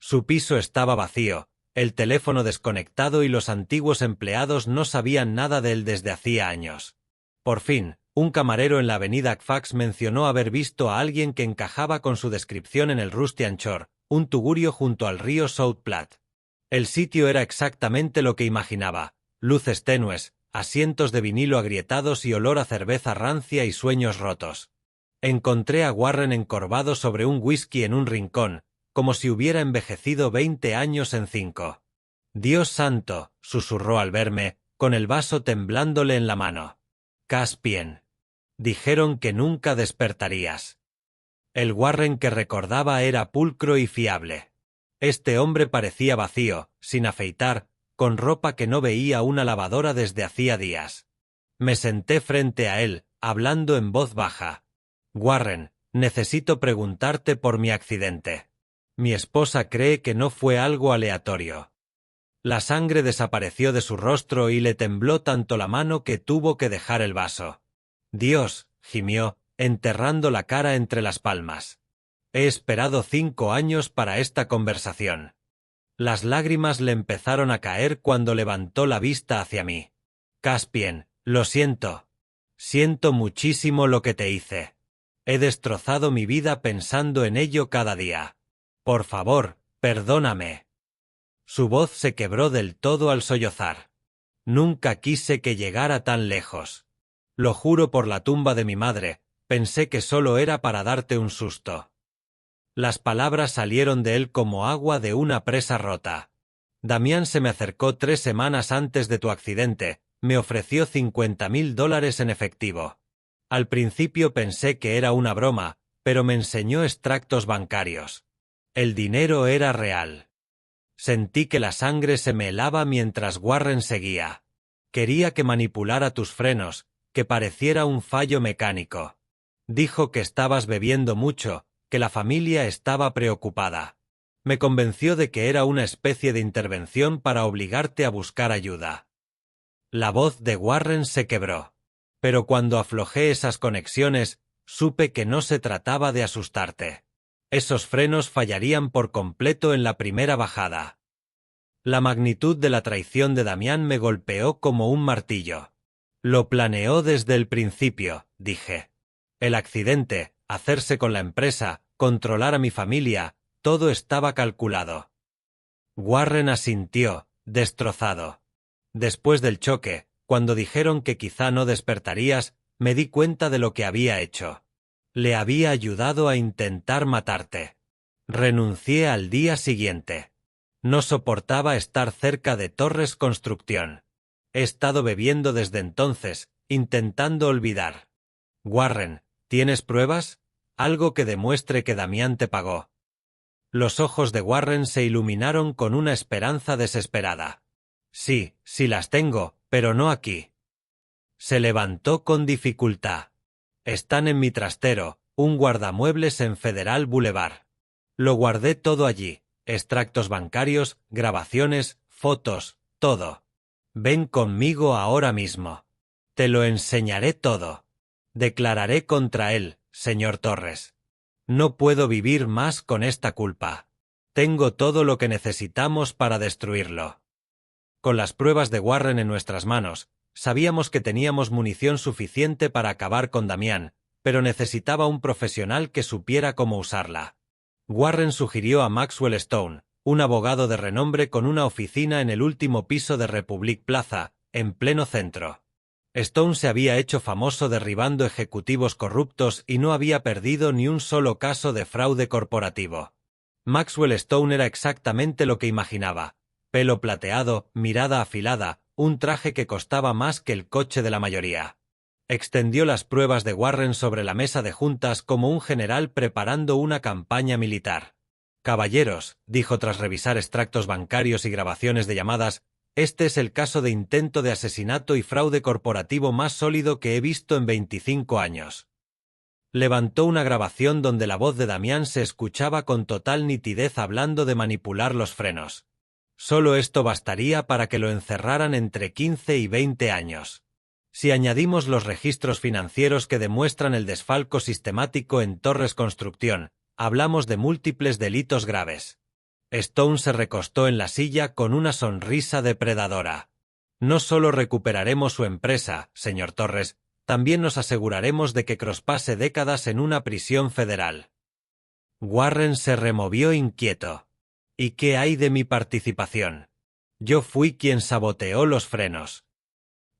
Su piso estaba vacío, el teléfono desconectado y los antiguos empleados no sabían nada de él desde hacía años. Por fin, un camarero en la avenida Fax mencionó haber visto a alguien que encajaba con su descripción en el Rustian Shore, un tugurio junto al río South Platte. El sitio era exactamente lo que imaginaba: luces tenues, asientos de vinilo agrietados y olor a cerveza rancia y sueños rotos. Encontré a Warren encorvado sobre un whisky en un rincón, como si hubiera envejecido 20 años en 5. «Dios santo», susurró al verme, con el vaso temblándole en la mano. «Caspien. Dijeron que nunca despertarías». El Warren que recordaba era pulcro y fiable. Este hombre parecía vacío, sin afeitar, con ropa que no veía una lavadora desde hacía días. Me senté frente a él, hablando en voz baja. Warren, necesito preguntarte por mi accidente. Mi esposa cree que no fue algo aleatorio. La sangre desapareció de su rostro y le tembló tanto la mano que tuvo que dejar el vaso. Dios, gimió, enterrando la cara entre las palmas. He esperado 5 años para esta conversación. Las lágrimas le empezaron a caer cuando levantó la vista hacia mí. Caspian, lo siento. Siento muchísimo lo que te hice. He destrozado mi vida pensando en ello cada día. Por favor, perdóname. Su voz se quebró del todo al sollozar. Nunca quise que llegara tan lejos. Lo juro por la tumba de mi madre, pensé que solo era para darte un susto. Las palabras salieron de él como agua de una presa rota. Damián se me acercó 3 semanas antes de tu accidente, me ofreció $50,000 en efectivo. Al principio pensé que era una broma, pero me enseñó extractos bancarios. El dinero era real. Sentí que la sangre se me helaba mientras Warren seguía. Quería que manipulara tus frenos, que pareciera un fallo mecánico. Dijo que estabas bebiendo mucho, que la familia estaba preocupada. Me convenció de que era una especie de intervención para obligarte a buscar ayuda. La voz de Warren se quebró. Pero cuando aflojé esas conexiones, supe que no se trataba de asustarte. Esos frenos fallarían por completo en la primera bajada. La magnitud de la traición de Damián me golpeó como un martillo. Lo planeó desde el principio, dije. El accidente, hacerse con la empresa, controlar a mi familia, todo estaba calculado. Warren asintió, destrozado. Después del choque, cuando dijeron que quizá no despertarías, me di cuenta de lo que había hecho. Le había ayudado a intentar matarte. Renuncié al día siguiente. No soportaba estar cerca de Torres Construcción. He estado bebiendo desde entonces, intentando olvidar. Warren, ¿tienes pruebas? Algo que demuestre que Damián te pagó. Los ojos de Warren se iluminaron con una esperanza desesperada. Sí, sí las tengo, pero no aquí. Se levantó con dificultad. Están en mi trastero, un guardamuebles en Federal Boulevard. Lo guardé todo allí, extractos bancarios, grabaciones, fotos, todo. Ven conmigo ahora mismo. Te lo enseñaré todo. Declararé contra él, señor Torres. No puedo vivir más con esta culpa. Tengo todo lo que necesitamos para destruirlo. Con las pruebas de Warren en nuestras manos, sabíamos que teníamos munición suficiente para acabar con Damián, pero necesitaba un profesional que supiera cómo usarla. Warren sugirió a Maxwell Stone, un abogado de renombre con una oficina en el último piso de Republic Plaza, en pleno centro. Stone se había hecho famoso derribando ejecutivos corruptos y no había perdido ni un solo caso de fraude corporativo. Maxwell Stone era exactamente lo que imaginaba: pelo plateado, mirada afilada, un traje que costaba más que el coche de la mayoría. Extendió las pruebas de Warren sobre la mesa de juntas como un general preparando una campaña militar. Caballeros, dijo tras revisar extractos bancarios y grabaciones de llamadas, este es el caso de intento de asesinato y fraude corporativo más sólido que he visto en 25 años. Levantó una grabación donde la voz de Damián se escuchaba con total nitidez hablando de manipular los frenos. Solo esto bastaría para que lo encerraran entre 15 y 20 años. Si añadimos los registros financieros que demuestran el desfalco sistemático en Torres Construcción, hablamos de múltiples delitos graves. Stone se recostó en la silla con una sonrisa depredadora. No solo recuperaremos su empresa, señor Torres, también nos aseguraremos de que crospase décadas en una prisión federal. Warren se removió inquieto. ¿Y qué hay de mi participación? Yo fui quien saboteó los frenos.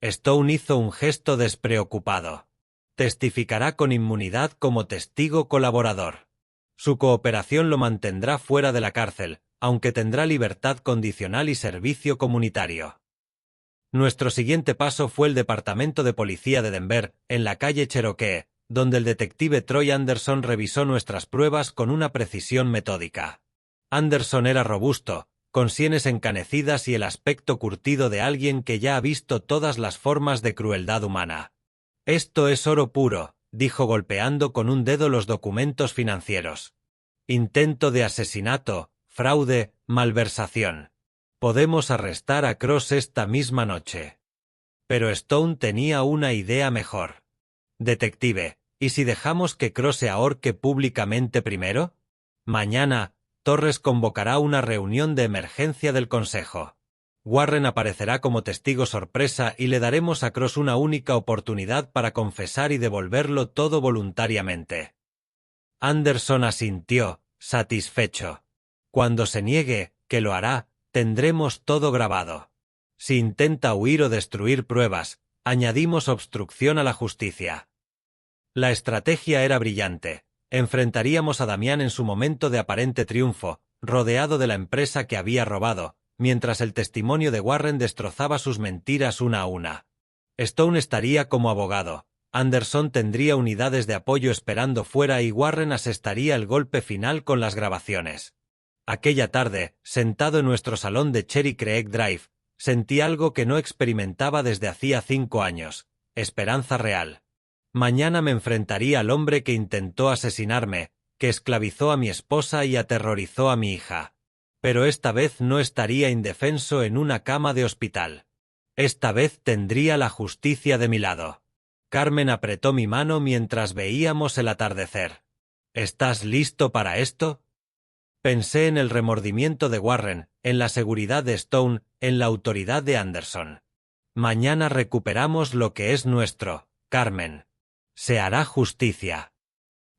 Stone hizo un gesto despreocupado. Testificará con inmunidad como testigo colaborador. Su cooperación lo mantendrá fuera de la cárcel, aunque tendrá libertad condicional y servicio comunitario. Nuestro siguiente paso fue el Departamento de Policía de Denver, en la calle Cherokee, donde el detective Troy Anderson revisó nuestras pruebas con una precisión metódica. Anderson era robusto, con sienes encanecidas y el aspecto curtido de alguien que ya ha visto todas las formas de crueldad humana. Esto es oro puro, dijo golpeando con un dedo los documentos financieros. Intento de asesinato, fraude, malversación. Podemos arrestar a Cross esta misma noche. Pero Stone tenía una idea mejor. Detective, ¿y si dejamos que Cross se ahorque públicamente primero? Mañana, Torres convocará una reunión de emergencia del Consejo. Warren aparecerá como testigo sorpresa y le daremos a Cross una única oportunidad para confesar y devolverlo todo voluntariamente. Anderson asintió, satisfecho. Cuando se niegue, que lo hará, tendremos todo grabado. Si intenta huir o destruir pruebas, añadimos obstrucción a la justicia. La estrategia era brillante. Enfrentaríamos a Damián en su momento de aparente triunfo, rodeado de la empresa que había robado, mientras el testimonio de Warren destrozaba sus mentiras una a una. Stone estaría como abogado, Anderson tendría unidades de apoyo esperando fuera y Warren asestaría el golpe final con las grabaciones. Aquella tarde, sentado en nuestro salón de Cherry Creek Drive, sentí algo que no experimentaba desde hacía 5 años, esperanza real. Mañana me enfrentaría al hombre que intentó asesinarme, que esclavizó a mi esposa y aterrorizó a mi hija. Pero esta vez no estaría indefenso en una cama de hospital. Esta vez tendría la justicia de mi lado. Carmen apretó mi mano mientras veíamos el atardecer. ¿Estás listo para esto? Pensé en el remordimiento de Warren, en la seguridad de Stone, en la autoridad de Anderson. Mañana recuperamos lo que es nuestro, Carmen. Se hará justicia.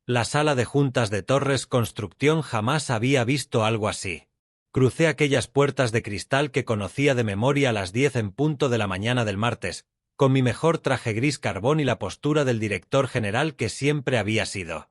La sala de juntas de Torres Construcción jamás había visto algo así. Crucé aquellas puertas de cristal que conocía de memoria a las 10 en punto de la mañana del martes, con mi mejor traje gris carbón y la postura del director general que siempre había sido.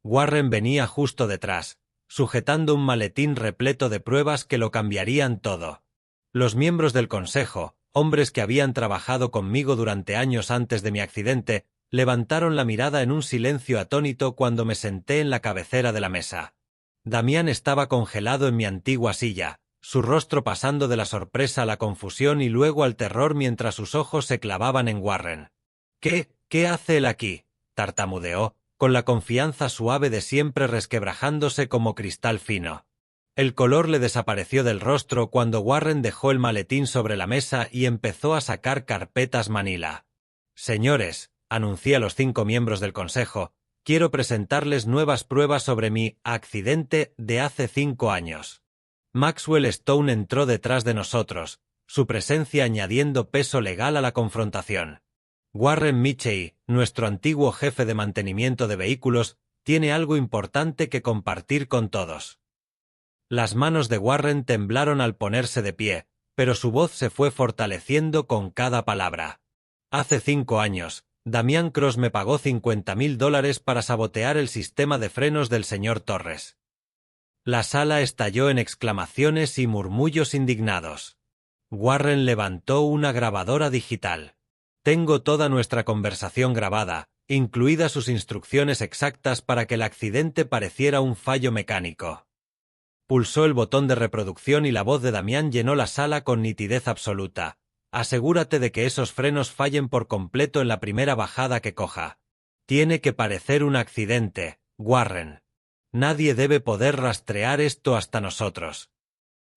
Warren venía justo detrás, sujetando un maletín repleto de pruebas que lo cambiarían todo. Los miembros del consejo, hombres que habían trabajado conmigo durante años antes de mi accidente, levantaron la mirada en un silencio atónito cuando me senté en la cabecera de la mesa. Damián estaba congelado en mi antigua silla, su rostro pasando de la sorpresa a la confusión y luego al terror mientras sus ojos se clavaban en Warren. ¿Qué hace él aquí?, tartamudeó, con la confianza suave de siempre resquebrajándose como cristal fino. El color le desapareció del rostro cuando Warren dejó el maletín sobre la mesa y empezó a sacar carpetas manila. Señores, anuncié a los 5 miembros del consejo, quiero presentarles nuevas pruebas sobre mi accidente de hace 5 años. Maxwell Stone entró detrás de nosotros, su presencia añadiendo peso legal a la confrontación. Warren Mitchell, nuestro antiguo jefe de mantenimiento de vehículos, tiene algo importante que compartir con todos. Las manos de Warren temblaron al ponerse de pie, pero su voz se fue fortaleciendo con cada palabra. Hace 5 años, Damián Cross me pagó $50,000 para sabotear el sistema de frenos del señor Torres. La sala estalló en exclamaciones y murmullos indignados. Warren levantó una grabadora digital. Tengo toda nuestra conversación grabada, incluidas sus instrucciones exactas para que el accidente pareciera un fallo mecánico. Pulsó el botón de reproducción y la voz de Damián llenó la sala con nitidez absoluta. Asegúrate de que esos frenos fallen por completo en la primera bajada que coja. Tiene que parecer un accidente, Warren. Nadie debe poder rastrear esto hasta nosotros.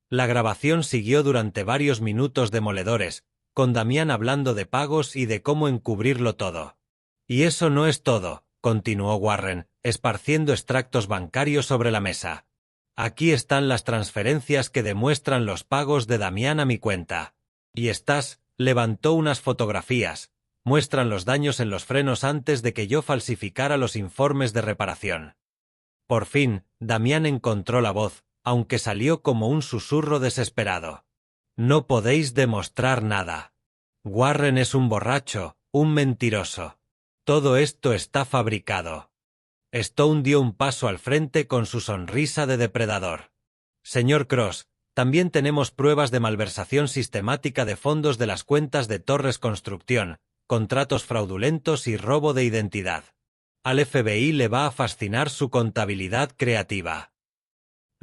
La grabación siguió durante varios minutos demoledores, con Damián hablando de pagos y de cómo encubrirlo todo. Y eso no es todo, continuó Warren, esparciendo extractos bancarios sobre la mesa. Aquí están las transferencias que demuestran los pagos de Damián a mi cuenta. Y levantó unas fotografías, muestran los daños en los frenos antes de que yo falsificara los informes de reparación. Por fin, Damián encontró la voz, aunque salió como un susurro desesperado. No podéis demostrar nada. Warren es un borracho, un mentiroso. Todo esto está fabricado. Stone dio un paso al frente con su sonrisa de depredador. Señor Cross, también tenemos pruebas de malversación sistemática de fondos de las cuentas de Torres Construcción, contratos fraudulentos y robo de identidad. Al FBI le va a fascinar su contabilidad creativa.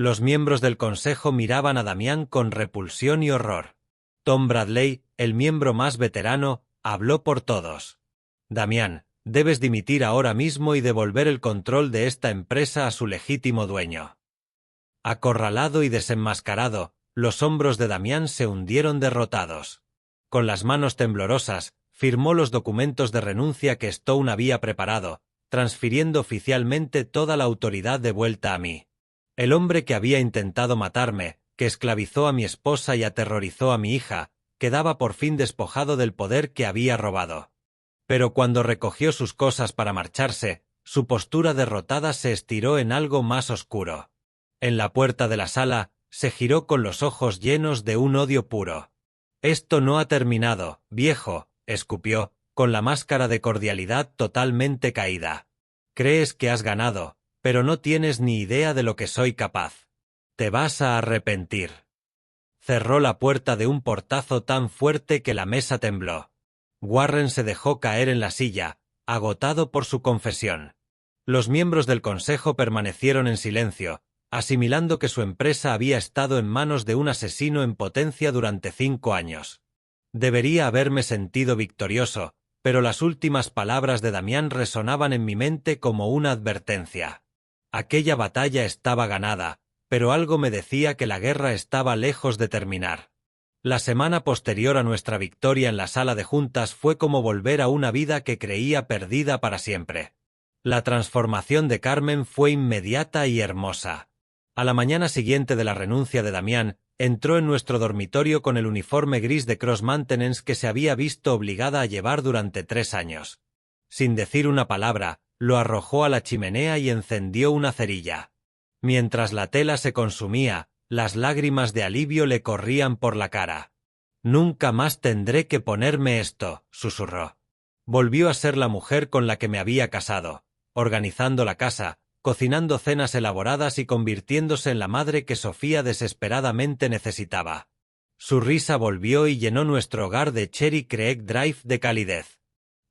Los miembros del consejo miraban a Damián con repulsión y horror. Tom Bradley, el miembro más veterano, habló por todos. Damián, debes dimitir ahora mismo y devolver el control de esta empresa a su legítimo dueño. Acorralado y desenmascarado, los hombros de Damián se hundieron derrotados. Con las manos temblorosas, firmó los documentos de renuncia que Stone había preparado, transfiriendo oficialmente toda la autoridad de vuelta a mí. El hombre que había intentado matarme, que esclavizó a mi esposa y aterrorizó a mi hija, quedaba por fin despojado del poder que había robado. Pero cuando recogió sus cosas para marcharse, su postura derrotada se estiró en algo más oscuro. En la puerta de la sala, se giró con los ojos llenos de un odio puro. «Esto no ha terminado, viejo», escupió, con la máscara de cordialidad totalmente caída. «Crees que has ganado, pero no tienes ni idea de lo que soy capaz. Te vas a arrepentir». Cerró la puerta de un portazo tan fuerte que la mesa tembló. Warren se dejó caer en la silla, agotado por su confesión. Los miembros del consejo permanecieron en silencio, asimilando que su empresa había estado en manos de un asesino en potencia durante 5 años. Debería haberme sentido victorioso, pero las últimas palabras de Damián resonaban en mi mente como una advertencia. Aquella batalla estaba ganada, pero algo me decía que la guerra estaba lejos de terminar. La semana posterior a nuestra victoria en la sala de juntas fue como volver a una vida que creía perdida para siempre. La transformación de Carmen fue inmediata y hermosa. A la mañana siguiente de la renuncia de Damián, entró en nuestro dormitorio con el uniforme gris de Cross Maintenance que se había visto obligada a llevar durante 3 años. Sin decir una palabra, lo arrojó a la chimenea y encendió una cerilla. Mientras la tela se consumía, las lágrimas de alivio le corrían por la cara. «Nunca más tendré que ponerme esto», susurró. Volvió a ser la mujer con la que me había casado, organizando la casa, cocinando cenas elaboradas y convirtiéndose en la madre que Sofía desesperadamente necesitaba. Su risa volvió y llenó nuestro hogar de Cherry Creek Drive de calidez.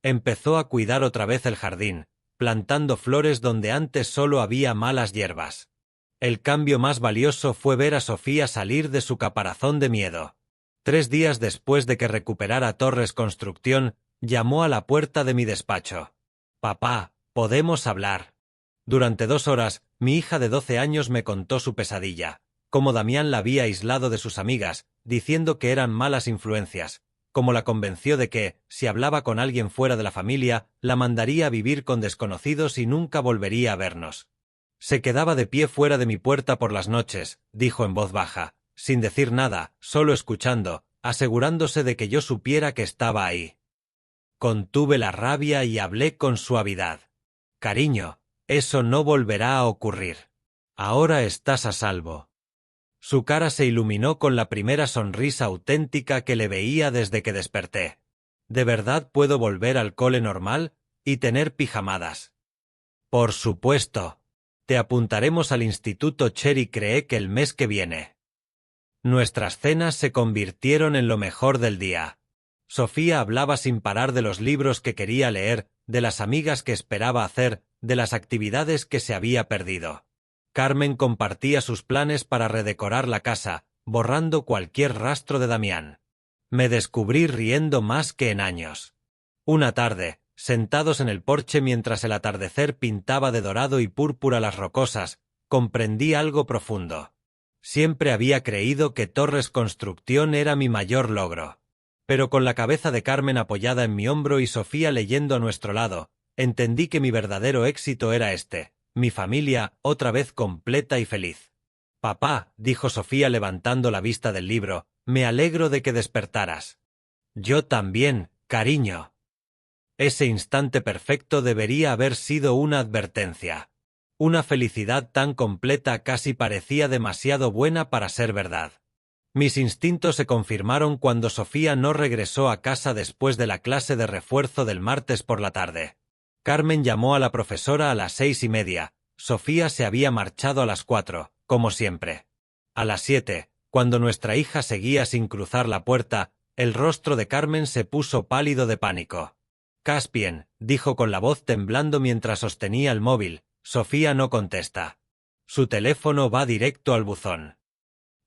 Empezó a cuidar otra vez el jardín, plantando flores donde antes solo había malas hierbas. El cambio más valioso fue ver a Sofía salir de su caparazón de miedo. 3 días después de que recuperara Torres Construcción, llamó a la puerta de mi despacho. «Papá, ¿podemos hablar?». Durante 2 horas, mi hija de 12 años me contó su pesadilla, cómo Damián la había aislado de sus amigas, diciendo que eran malas influencias, cómo la convenció de que, si hablaba con alguien fuera de la familia, la mandaría a vivir con desconocidos y nunca volvería a vernos. «Se quedaba de pie fuera de mi puerta por las noches», dijo en voz baja, sin decir nada, solo escuchando, asegurándose de que yo supiera que estaba ahí. Contuve la rabia y hablé con suavidad. «Cariño, eso no volverá a ocurrir. Ahora estás a salvo». Su cara se iluminó con la primera sonrisa auténtica que le veía desde que desperté. «¿De verdad puedo volver al cole normal y tener pijamadas?» «Por supuesto. Te apuntaremos al Instituto Cherry Creek el mes que viene». Nuestras cenas se convirtieron en lo mejor del día. Sofía hablaba sin parar de los libros que quería leer, de las amigas que esperaba hacer, de las actividades que se había perdido. Carmen compartía sus planes para redecorar la casa, borrando cualquier rastro de Damián. Me descubrí riendo más que en años. Una tarde, sentados en el porche mientras el atardecer pintaba de dorado y púrpura las rocosas, comprendí algo profundo. Siempre había creído que Torres Construcción era mi mayor logro. Pero con la cabeza de Carmen apoyada en mi hombro y Sofía leyendo a nuestro lado, entendí que mi verdadero éxito era este, mi familia otra vez completa y feliz. «Papá», dijo Sofía levantando la vista del libro, «me alegro de que despertaras». «Yo también, cariño». Ese instante perfecto debería haber sido una advertencia. Una felicidad tan completa casi parecía demasiado buena para ser verdad. Mis instintos se confirmaron cuando Sofía no regresó a casa después de la clase de refuerzo del martes por la tarde. Carmen llamó a la profesora a las 6:30. Sofía se había marchado a las 4, como siempre. A las 7, cuando nuestra hija seguía sin cruzar la puerta, el rostro de Carmen se puso pálido de pánico. «Caspien», dijo con la voz temblando mientras sostenía el móvil, «Sofía no contesta». Su teléfono va directo al buzón.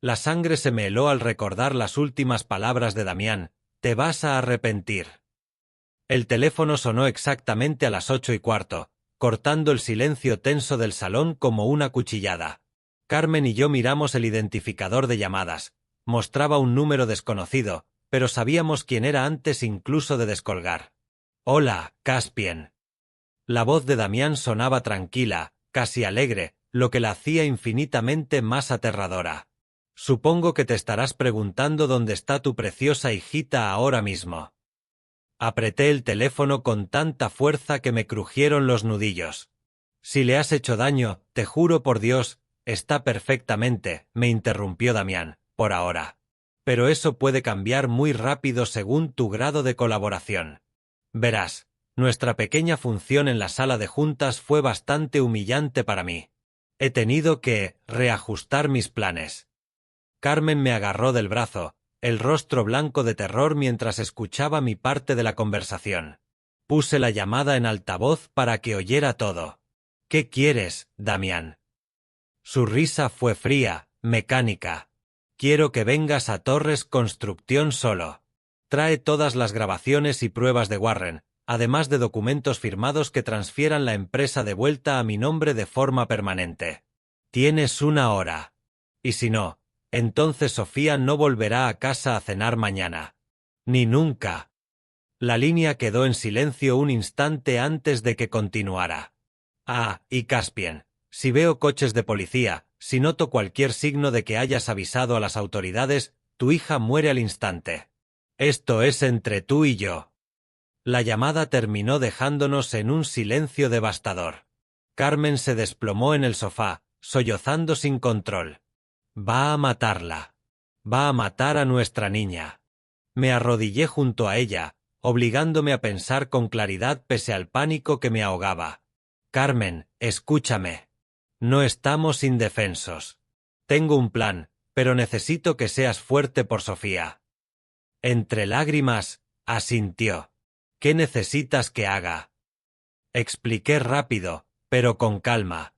La sangre se me heló al recordar las últimas palabras de Damián: te vas a arrepentir. El teléfono sonó exactamente a las 8:15, cortando el silencio tenso del salón como una cuchillada. Carmen y yo miramos el identificador de llamadas. Mostraba un número desconocido, pero sabíamos quién era antes incluso de descolgar. «Hola, Caspian». La voz de Damián sonaba tranquila, casi alegre, lo que la hacía infinitamente más aterradora. «Supongo que te estarás preguntando dónde está tu preciosa hijita ahora mismo». Apreté el teléfono con tanta fuerza que me crujieron los nudillos. «Si le has hecho daño, te juro por Dios, está perfectamente», me interrumpió Damián, «por ahora. Pero eso puede cambiar muy rápido según tu grado de colaboración. Verás, nuestra pequeña función en la sala de juntas fue bastante humillante para mí. He tenido que reajustar mis planes». Carmen me agarró del brazo, el rostro blanco de terror mientras escuchaba mi parte de la conversación. Puse la llamada en altavoz para que oyera todo. «¿Qué quieres, Damián?» Su risa fue fría, mecánica. «Quiero que vengas a Torres Construcción solo. Trae todas las grabaciones y pruebas de Warren, además de documentos firmados que transfieran la empresa de vuelta a mi nombre de forma permanente. Tienes 1 hora. Y si no, entonces Sofía no volverá a casa a cenar mañana. Ni nunca». La línea quedó en silencio un instante antes de que continuara. «Ah, y Caspian, si veo coches de policía, si noto cualquier signo de que hayas avisado a las autoridades, tu hija muere al instante. Esto es entre tú y yo». La llamada terminó dejándonos en un silencio devastador. Carmen se desplomó en el sofá, sollozando sin control. «Va a matarla. Va a matar a nuestra niña». Me arrodillé junto a ella, obligándome a pensar con claridad pese al pánico que me ahogaba. «Carmen, escúchame. No estamos indefensos. Tengo un plan, pero necesito que seas fuerte por Sofía». Entre lágrimas, asintió. «¿Qué necesitas que haga?». Expliqué rápido, pero con calma.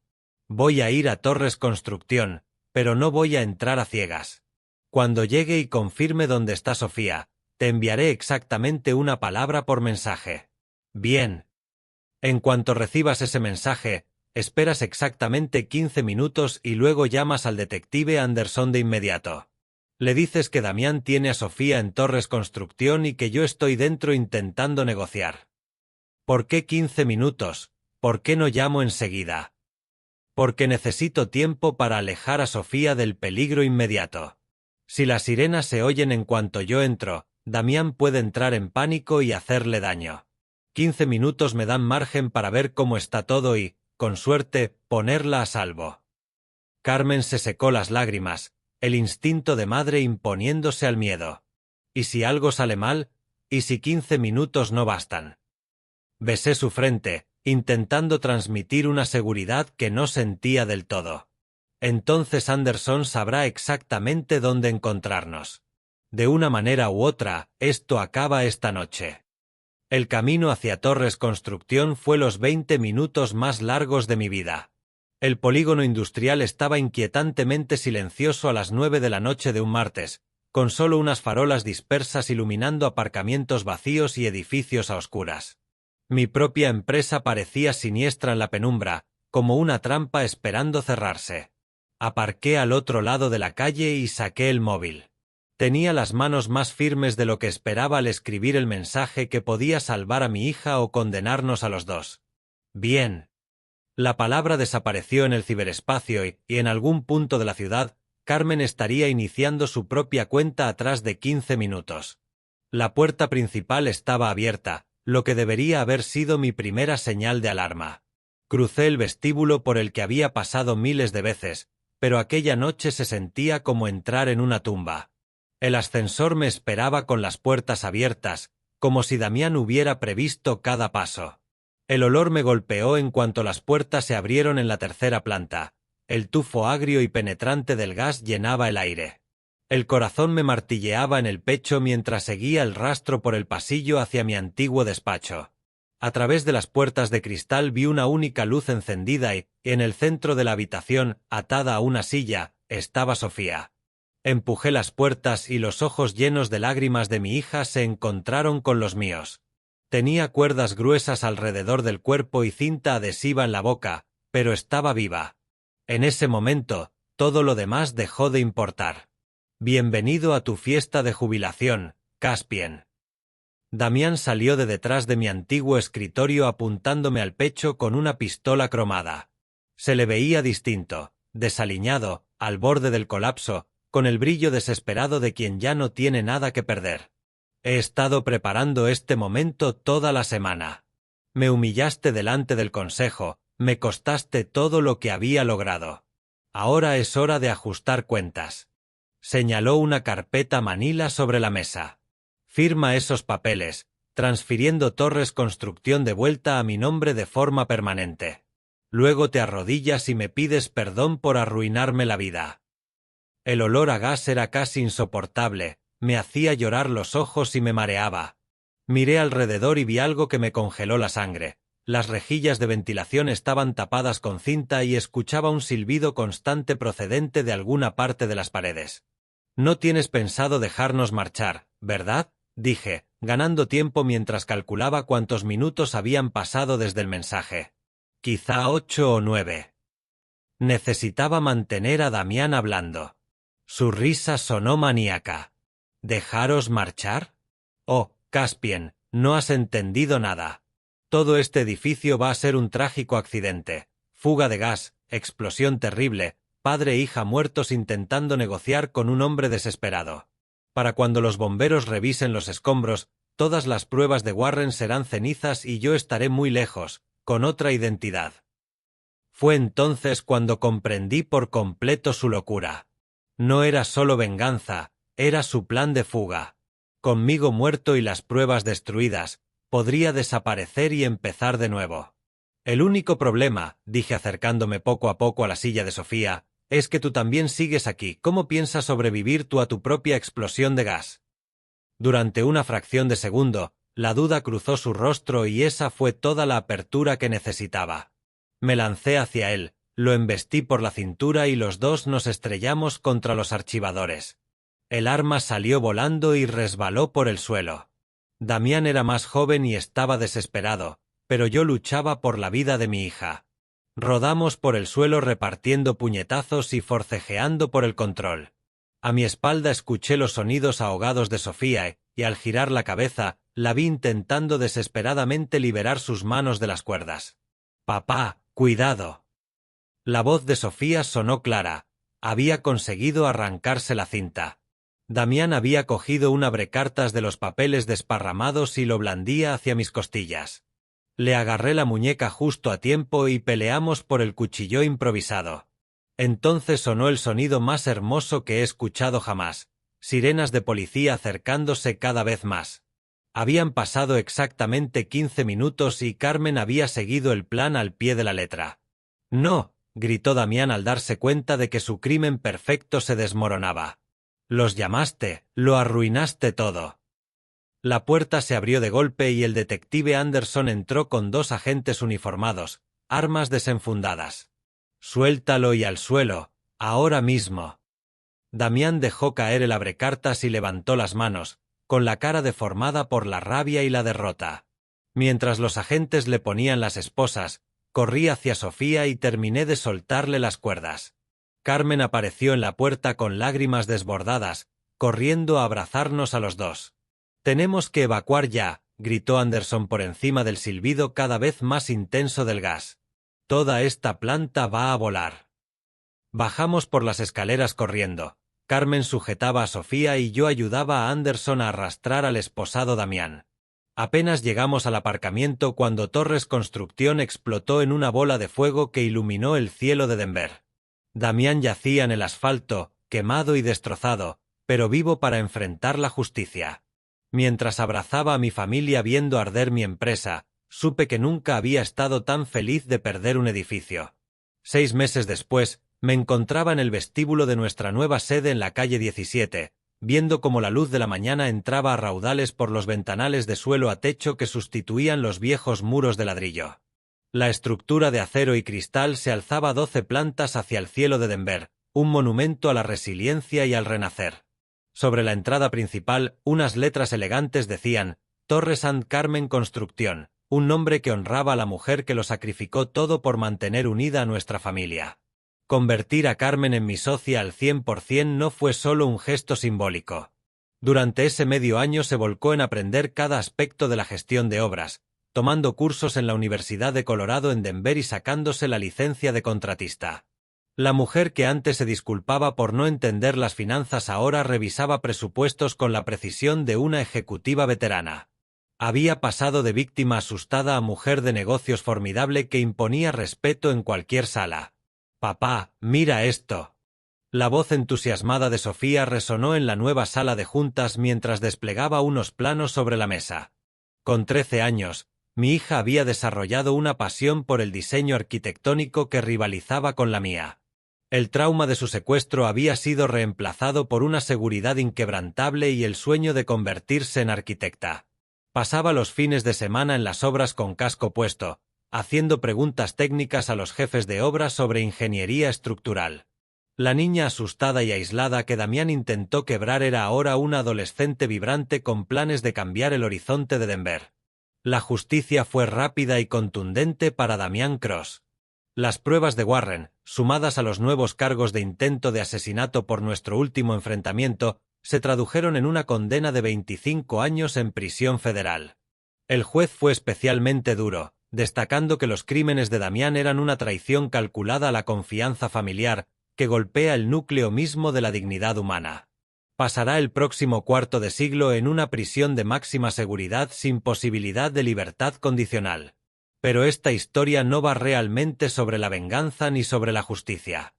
«Voy a ir a Torres Construcción, pero no voy a entrar a ciegas. Cuando llegue y confirme dónde está Sofía, te enviaré exactamente una palabra por mensaje. Bien. En cuanto recibas ese mensaje, esperas exactamente 15 minutos y luego llamas al detective Anderson de inmediato. Le dices que Damián tiene a Sofía en Torres Construcción y que yo estoy dentro intentando negociar». «¿Por qué 15 minutos? ¿Por qué no llamo enseguida?» «Porque necesito tiempo para alejar a Sofía del peligro inmediato. Si las sirenas se oyen en cuanto yo entro, Damián puede entrar en pánico y hacerle daño. 15 minutos me dan margen para ver cómo está todo y, con suerte, ponerla a salvo». Carmen se secó las lágrimas, el instinto de madre imponiéndose al miedo. «¿Y si algo sale mal? ¿Y si 15 minutos no bastan?». Besé su frente, intentando transmitir una seguridad que no sentía del todo. «Entonces Anderson sabrá exactamente dónde encontrarnos. De una manera u otra, esto acaba esta noche». El camino hacia Torres Construcción fue los 20 minutos más largos de mi vida. El polígono industrial estaba inquietantemente silencioso a las 9 de la noche de un martes, con solo unas farolas dispersas iluminando aparcamientos vacíos y edificios a oscuras. Mi propia empresa parecía siniestra en la penumbra, como una trampa esperando cerrarse. Aparqué al otro lado de la calle y saqué el móvil. Tenía las manos más firmes de lo que esperaba al escribir el mensaje que podía salvar a mi hija o condenarnos a los dos. Bien. La palabra desapareció en el ciberespacio y, en algún punto de la ciudad, Carmen estaría iniciando su propia cuenta atrás de 15 minutos. La puerta principal estaba abierta, lo que debería haber sido mi primera señal de alarma. Crucé el vestíbulo por el que había pasado miles de veces, pero aquella noche se sentía como entrar en una tumba. El ascensor me esperaba con las puertas abiertas, como si Damián hubiera previsto cada paso. El olor me golpeó en cuanto las puertas se abrieron en la tercera planta. El tufo agrio y penetrante del gas llenaba el aire. El corazón me martilleaba en el pecho mientras seguía el rastro por el pasillo hacia mi antiguo despacho. A través de las puertas de cristal vi una única luz encendida y, en el centro de la habitación, atada a una silla, estaba Sofía. Empujé las puertas y los ojos llenos de lágrimas de mi hija se encontraron con los míos. Tenía cuerdas gruesas alrededor del cuerpo y cinta adhesiva en la boca, pero estaba viva. En ese momento, todo lo demás dejó de importar. Bienvenido a tu fiesta de jubilación, Caspian. Damián salió de detrás de mi antiguo escritorio apuntándome al pecho con una pistola cromada. Se le veía distinto, desaliñado, al borde del colapso, con el brillo desesperado de quien ya no tiene nada que perder. He estado preparando este momento toda la semana. Me humillaste delante del consejo, me costaste todo lo que había logrado. Ahora es hora de ajustar cuentas. Señaló una carpeta manila sobre la mesa. Firma esos papeles, transfiriendo Torres Construcción de vuelta a mi nombre de forma permanente. Luego te arrodillas y me pides perdón por arruinarme la vida. El olor a gas era casi insoportable, me hacía llorar los ojos y me mareaba. Miré alrededor y vi algo que me congeló la sangre. Las rejillas de ventilación estaban tapadas con cinta y escuchaba un silbido constante procedente de alguna parte de las paredes. No tienes pensado dejarnos marchar, ¿verdad?, dije, ganando tiempo mientras calculaba cuántos minutos habían pasado desde el mensaje. Quizá 8 o 9. Necesitaba mantener a Damián hablando. Su risa sonó maníaca. ¿Dejaros marchar? Oh, Caspian, no has entendido nada. Todo este edificio va a ser un trágico accidente. Fuga de gas, explosión terrible, padre e hija muertos intentando negociar con un hombre desesperado. Para cuando los bomberos revisen los escombros, todas las pruebas de Warren serán cenizas y yo estaré muy lejos, con otra identidad. Fue entonces cuando comprendí por completo su locura. No era solo venganza, era su plan de fuga. Conmigo muerto y las pruebas destruidas, podría desaparecer y empezar de nuevo. El único problema, dije acercándome poco a poco a la silla de Sofía, es que tú también sigues aquí. ¿Cómo piensas sobrevivir tú a tu propia explosión de gas? Durante una fracción de segundo, la duda cruzó su rostro y esa fue toda la apertura que necesitaba. Me lancé hacia él, lo embestí por la cintura y los dos nos estrellamos contra los archivadores. El arma salió volando y resbaló por el suelo. Damián era más joven y estaba desesperado, pero yo luchaba por la vida de mi hija. Rodamos por el suelo repartiendo puñetazos y forcejeando por el control. A mi espalda escuché los sonidos ahogados de Sofía y al girar la cabeza, la vi intentando desesperadamente liberar sus manos de las cuerdas. «Papá, cuidado». La voz de Sofía sonó clara. Había conseguido arrancarse la cinta. Damián había cogido un abrecartas de los papeles desparramados y lo blandía hacia mis costillas. Le agarré la muñeca justo a tiempo y peleamos por el cuchillo improvisado. Entonces sonó el sonido más hermoso que he escuchado jamás, sirenas de policía acercándose cada vez más. Habían pasado exactamente 15 minutos y Carmen había seguido el plan al pie de la letra. «No», gritó Damián al darse cuenta de que su crimen perfecto se desmoronaba. «Los llamaste, lo arruinaste todo». La puerta se abrió de golpe y el detective Anderson entró con 2 agentes uniformados, armas desenfundadas. «Suéltalo y al suelo, ahora mismo». Damián dejó caer el abrecartas y levantó las manos, con la cara deformada por la rabia y la derrota. Mientras los agentes le ponían las esposas, corrí hacia Sofía y terminé de soltarle las cuerdas. Carmen apareció en la puerta con lágrimas desbordadas, corriendo a abrazarnos a los dos. «Tenemos que evacuar ya», gritó Anderson por encima del silbido cada vez más intenso del gas. «Toda esta planta va a volar». Bajamos por las escaleras corriendo. Carmen sujetaba a Sofía y yo ayudaba a Anderson a arrastrar al esposado Damián. Apenas llegamos al aparcamiento cuando Torres Construcción explotó en una bola de fuego que iluminó el cielo de Denver. Damián yacía en el asfalto, quemado y destrozado, pero vivo para enfrentar la justicia. Mientras abrazaba a mi familia viendo arder mi empresa, supe que nunca había estado tan feliz de perder un edificio. 6 meses después, me encontraba en el vestíbulo de nuestra nueva sede en la calle 17, viendo cómo la luz de la mañana entraba a raudales por los ventanales de suelo a techo que sustituían los viejos muros de ladrillo. La estructura de acero y cristal se alzaba 12 plantas hacia el cielo de Denver, un monumento a la resiliencia y al renacer. Sobre la entrada principal, unas letras elegantes decían Torres and Carmen Construcción, un nombre que honraba a la mujer que lo sacrificó todo por mantener unida a nuestra familia. Convertir a Carmen en mi socia al 100% no fue solo un gesto simbólico. Durante ese medio año se volcó en aprender cada aspecto de la gestión de obras, tomando cursos en la Universidad de Colorado en Denver y sacándose la licencia de contratista. La mujer que antes se disculpaba por no entender las finanzas ahora revisaba presupuestos con la precisión de una ejecutiva veterana. Había pasado de víctima asustada a mujer de negocios formidable que imponía respeto en cualquier sala. «Papá, mira esto». La voz entusiasmada de Sofía resonó en la nueva sala de juntas mientras desplegaba unos planos sobre la mesa. Con 13 años, mi hija había desarrollado una pasión por el diseño arquitectónico que rivalizaba con la mía. El trauma de su secuestro había sido reemplazado por una seguridad inquebrantable y el sueño de convertirse en arquitecta. Pasaba los fines de semana en las obras con casco puesto, haciendo preguntas técnicas a los jefes de obra sobre ingeniería estructural. La niña asustada y aislada que Damián intentó quebrar era ahora una adolescente vibrante con planes de cambiar el horizonte de Denver. La justicia fue rápida y contundente para Damián Cross. Las pruebas de Warren, sumadas a los nuevos cargos de intento de asesinato por nuestro último enfrentamiento, se tradujeron en una condena de 25 años en prisión federal. El juez fue especialmente duro, destacando que los crímenes de Damián eran una traición calculada a la confianza familiar, que golpea el núcleo mismo de la dignidad humana. Pasará el próximo cuarto de siglo en una prisión de máxima seguridad sin posibilidad de libertad condicional. Pero esta historia no va realmente sobre la venganza ni sobre la justicia.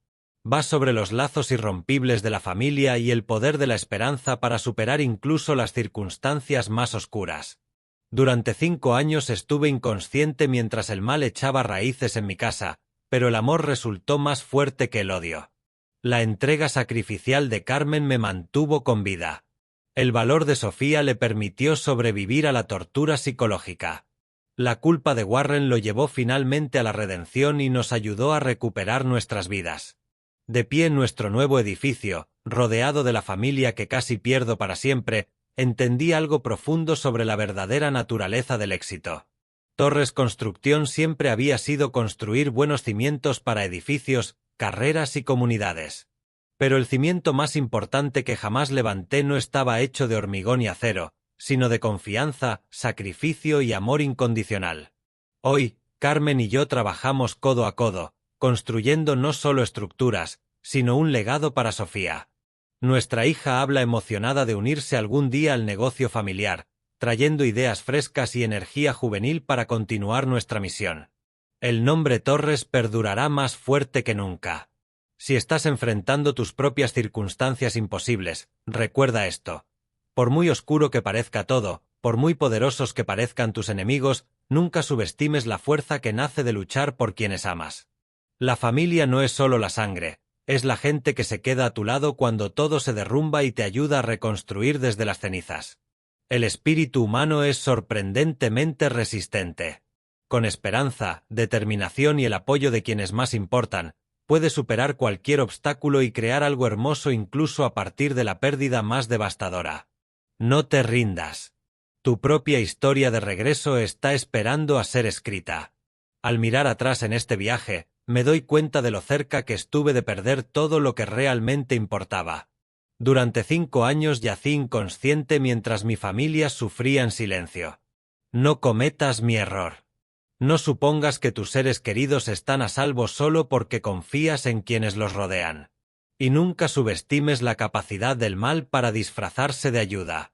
Va sobre los lazos irrompibles de la familia y el poder de la esperanza para superar incluso las circunstancias más oscuras. Durante 5 años estuve inconsciente mientras el mal echaba raíces en mi casa, pero el amor resultó más fuerte que el odio. La entrega sacrificial de Carmen me mantuvo con vida. El valor de Sofía le permitió sobrevivir a la tortura psicológica. La culpa de Warren lo llevó finalmente a la redención y nos ayudó a recuperar nuestras vidas. De pie en nuestro nuevo edificio, rodeado de la familia que casi pierdo para siempre, entendí algo profundo sobre la verdadera naturaleza del éxito. Torres Construcción siempre había sido construir buenos cimientos para edificios, carreras y comunidades. Pero el cimiento más importante que jamás levanté no estaba hecho de hormigón y acero, sino de confianza, sacrificio y amor incondicional. Hoy, Carmen y yo trabajamos codo a codo, construyendo no solo estructuras, sino un legado para Sofía. Nuestra hija habla emocionada de unirse algún día al negocio familiar, trayendo ideas frescas y energía juvenil para continuar nuestra misión. El nombre Torres perdurará más fuerte que nunca. Si estás enfrentando tus propias circunstancias imposibles, recuerda esto. Por muy oscuro que parezca todo, por muy poderosos que parezcan tus enemigos, nunca subestimes la fuerza que nace de luchar por quienes amas. La familia no es solo la sangre, es la gente que se queda a tu lado cuando todo se derrumba y te ayuda a reconstruir desde las cenizas. El espíritu humano es sorprendentemente resistente. Con esperanza, determinación y el apoyo de quienes más importan, puedes superar cualquier obstáculo y crear algo hermoso incluso a partir de la pérdida más devastadora. No te rindas. Tu propia historia de regreso está esperando a ser escrita. Al mirar atrás en este viaje, me doy cuenta de lo cerca que estuve de perder todo lo que realmente importaba. Durante 5 años yací inconsciente mientras mi familia sufría en silencio. No cometas mi error. No supongas que tus seres queridos están a salvo solo porque confías en quienes los rodean. Y nunca subestimes la capacidad del mal para disfrazarse de ayuda.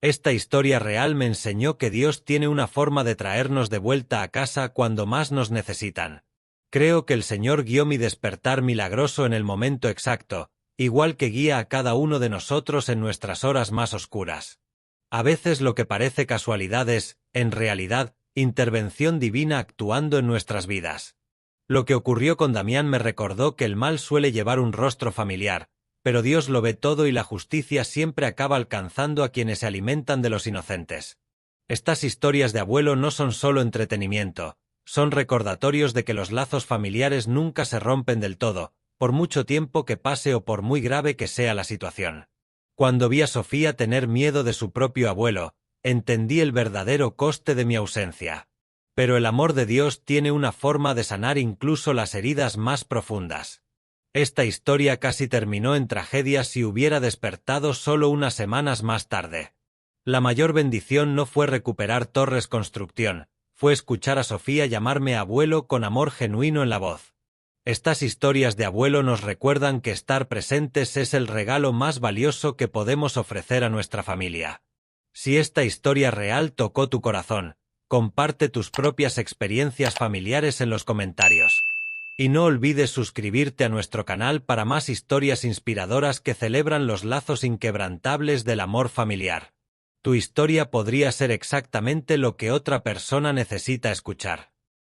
Esta historia real me enseñó que Dios tiene una forma de traernos de vuelta a casa cuando más nos necesitan. Creo que el Señor guió mi despertar milagroso en el momento exacto, igual que guía a cada uno de nosotros en nuestras horas más oscuras. A veces lo que parece casualidad es, en realidad, intervención divina actuando en nuestras vidas. Lo que ocurrió con Damián me recordó que el mal suele llevar un rostro familiar, pero Dios lo ve todo y la justicia siempre acaba alcanzando a quienes se alimentan de los inocentes. Estas historias de abuelo no son solo entretenimiento, son recordatorios de que los lazos familiares nunca se rompen del todo, por mucho tiempo que pase o por muy grave que sea la situación. Cuando vi a Sofía tener miedo de su propio abuelo, entendí el verdadero coste de mi ausencia. Pero el amor de Dios tiene una forma de sanar incluso las heridas más profundas. Esta historia casi terminó en tragedia si hubiera despertado solo unas semanas más tarde. La mayor bendición no fue recuperar Torres Construcción, fue escuchar a Sofía llamarme abuelo con amor genuino en la voz. Estas historias de abuelo nos recuerdan que estar presentes es el regalo más valioso que podemos ofrecer a nuestra familia. Si esta historia real tocó tu corazón, comparte tus propias experiencias familiares en los comentarios. Y no olvides suscribirte a nuestro canal para más historias inspiradoras que celebran los lazos inquebrantables del amor familiar. Tu historia podría ser exactamente lo que otra persona necesita escuchar.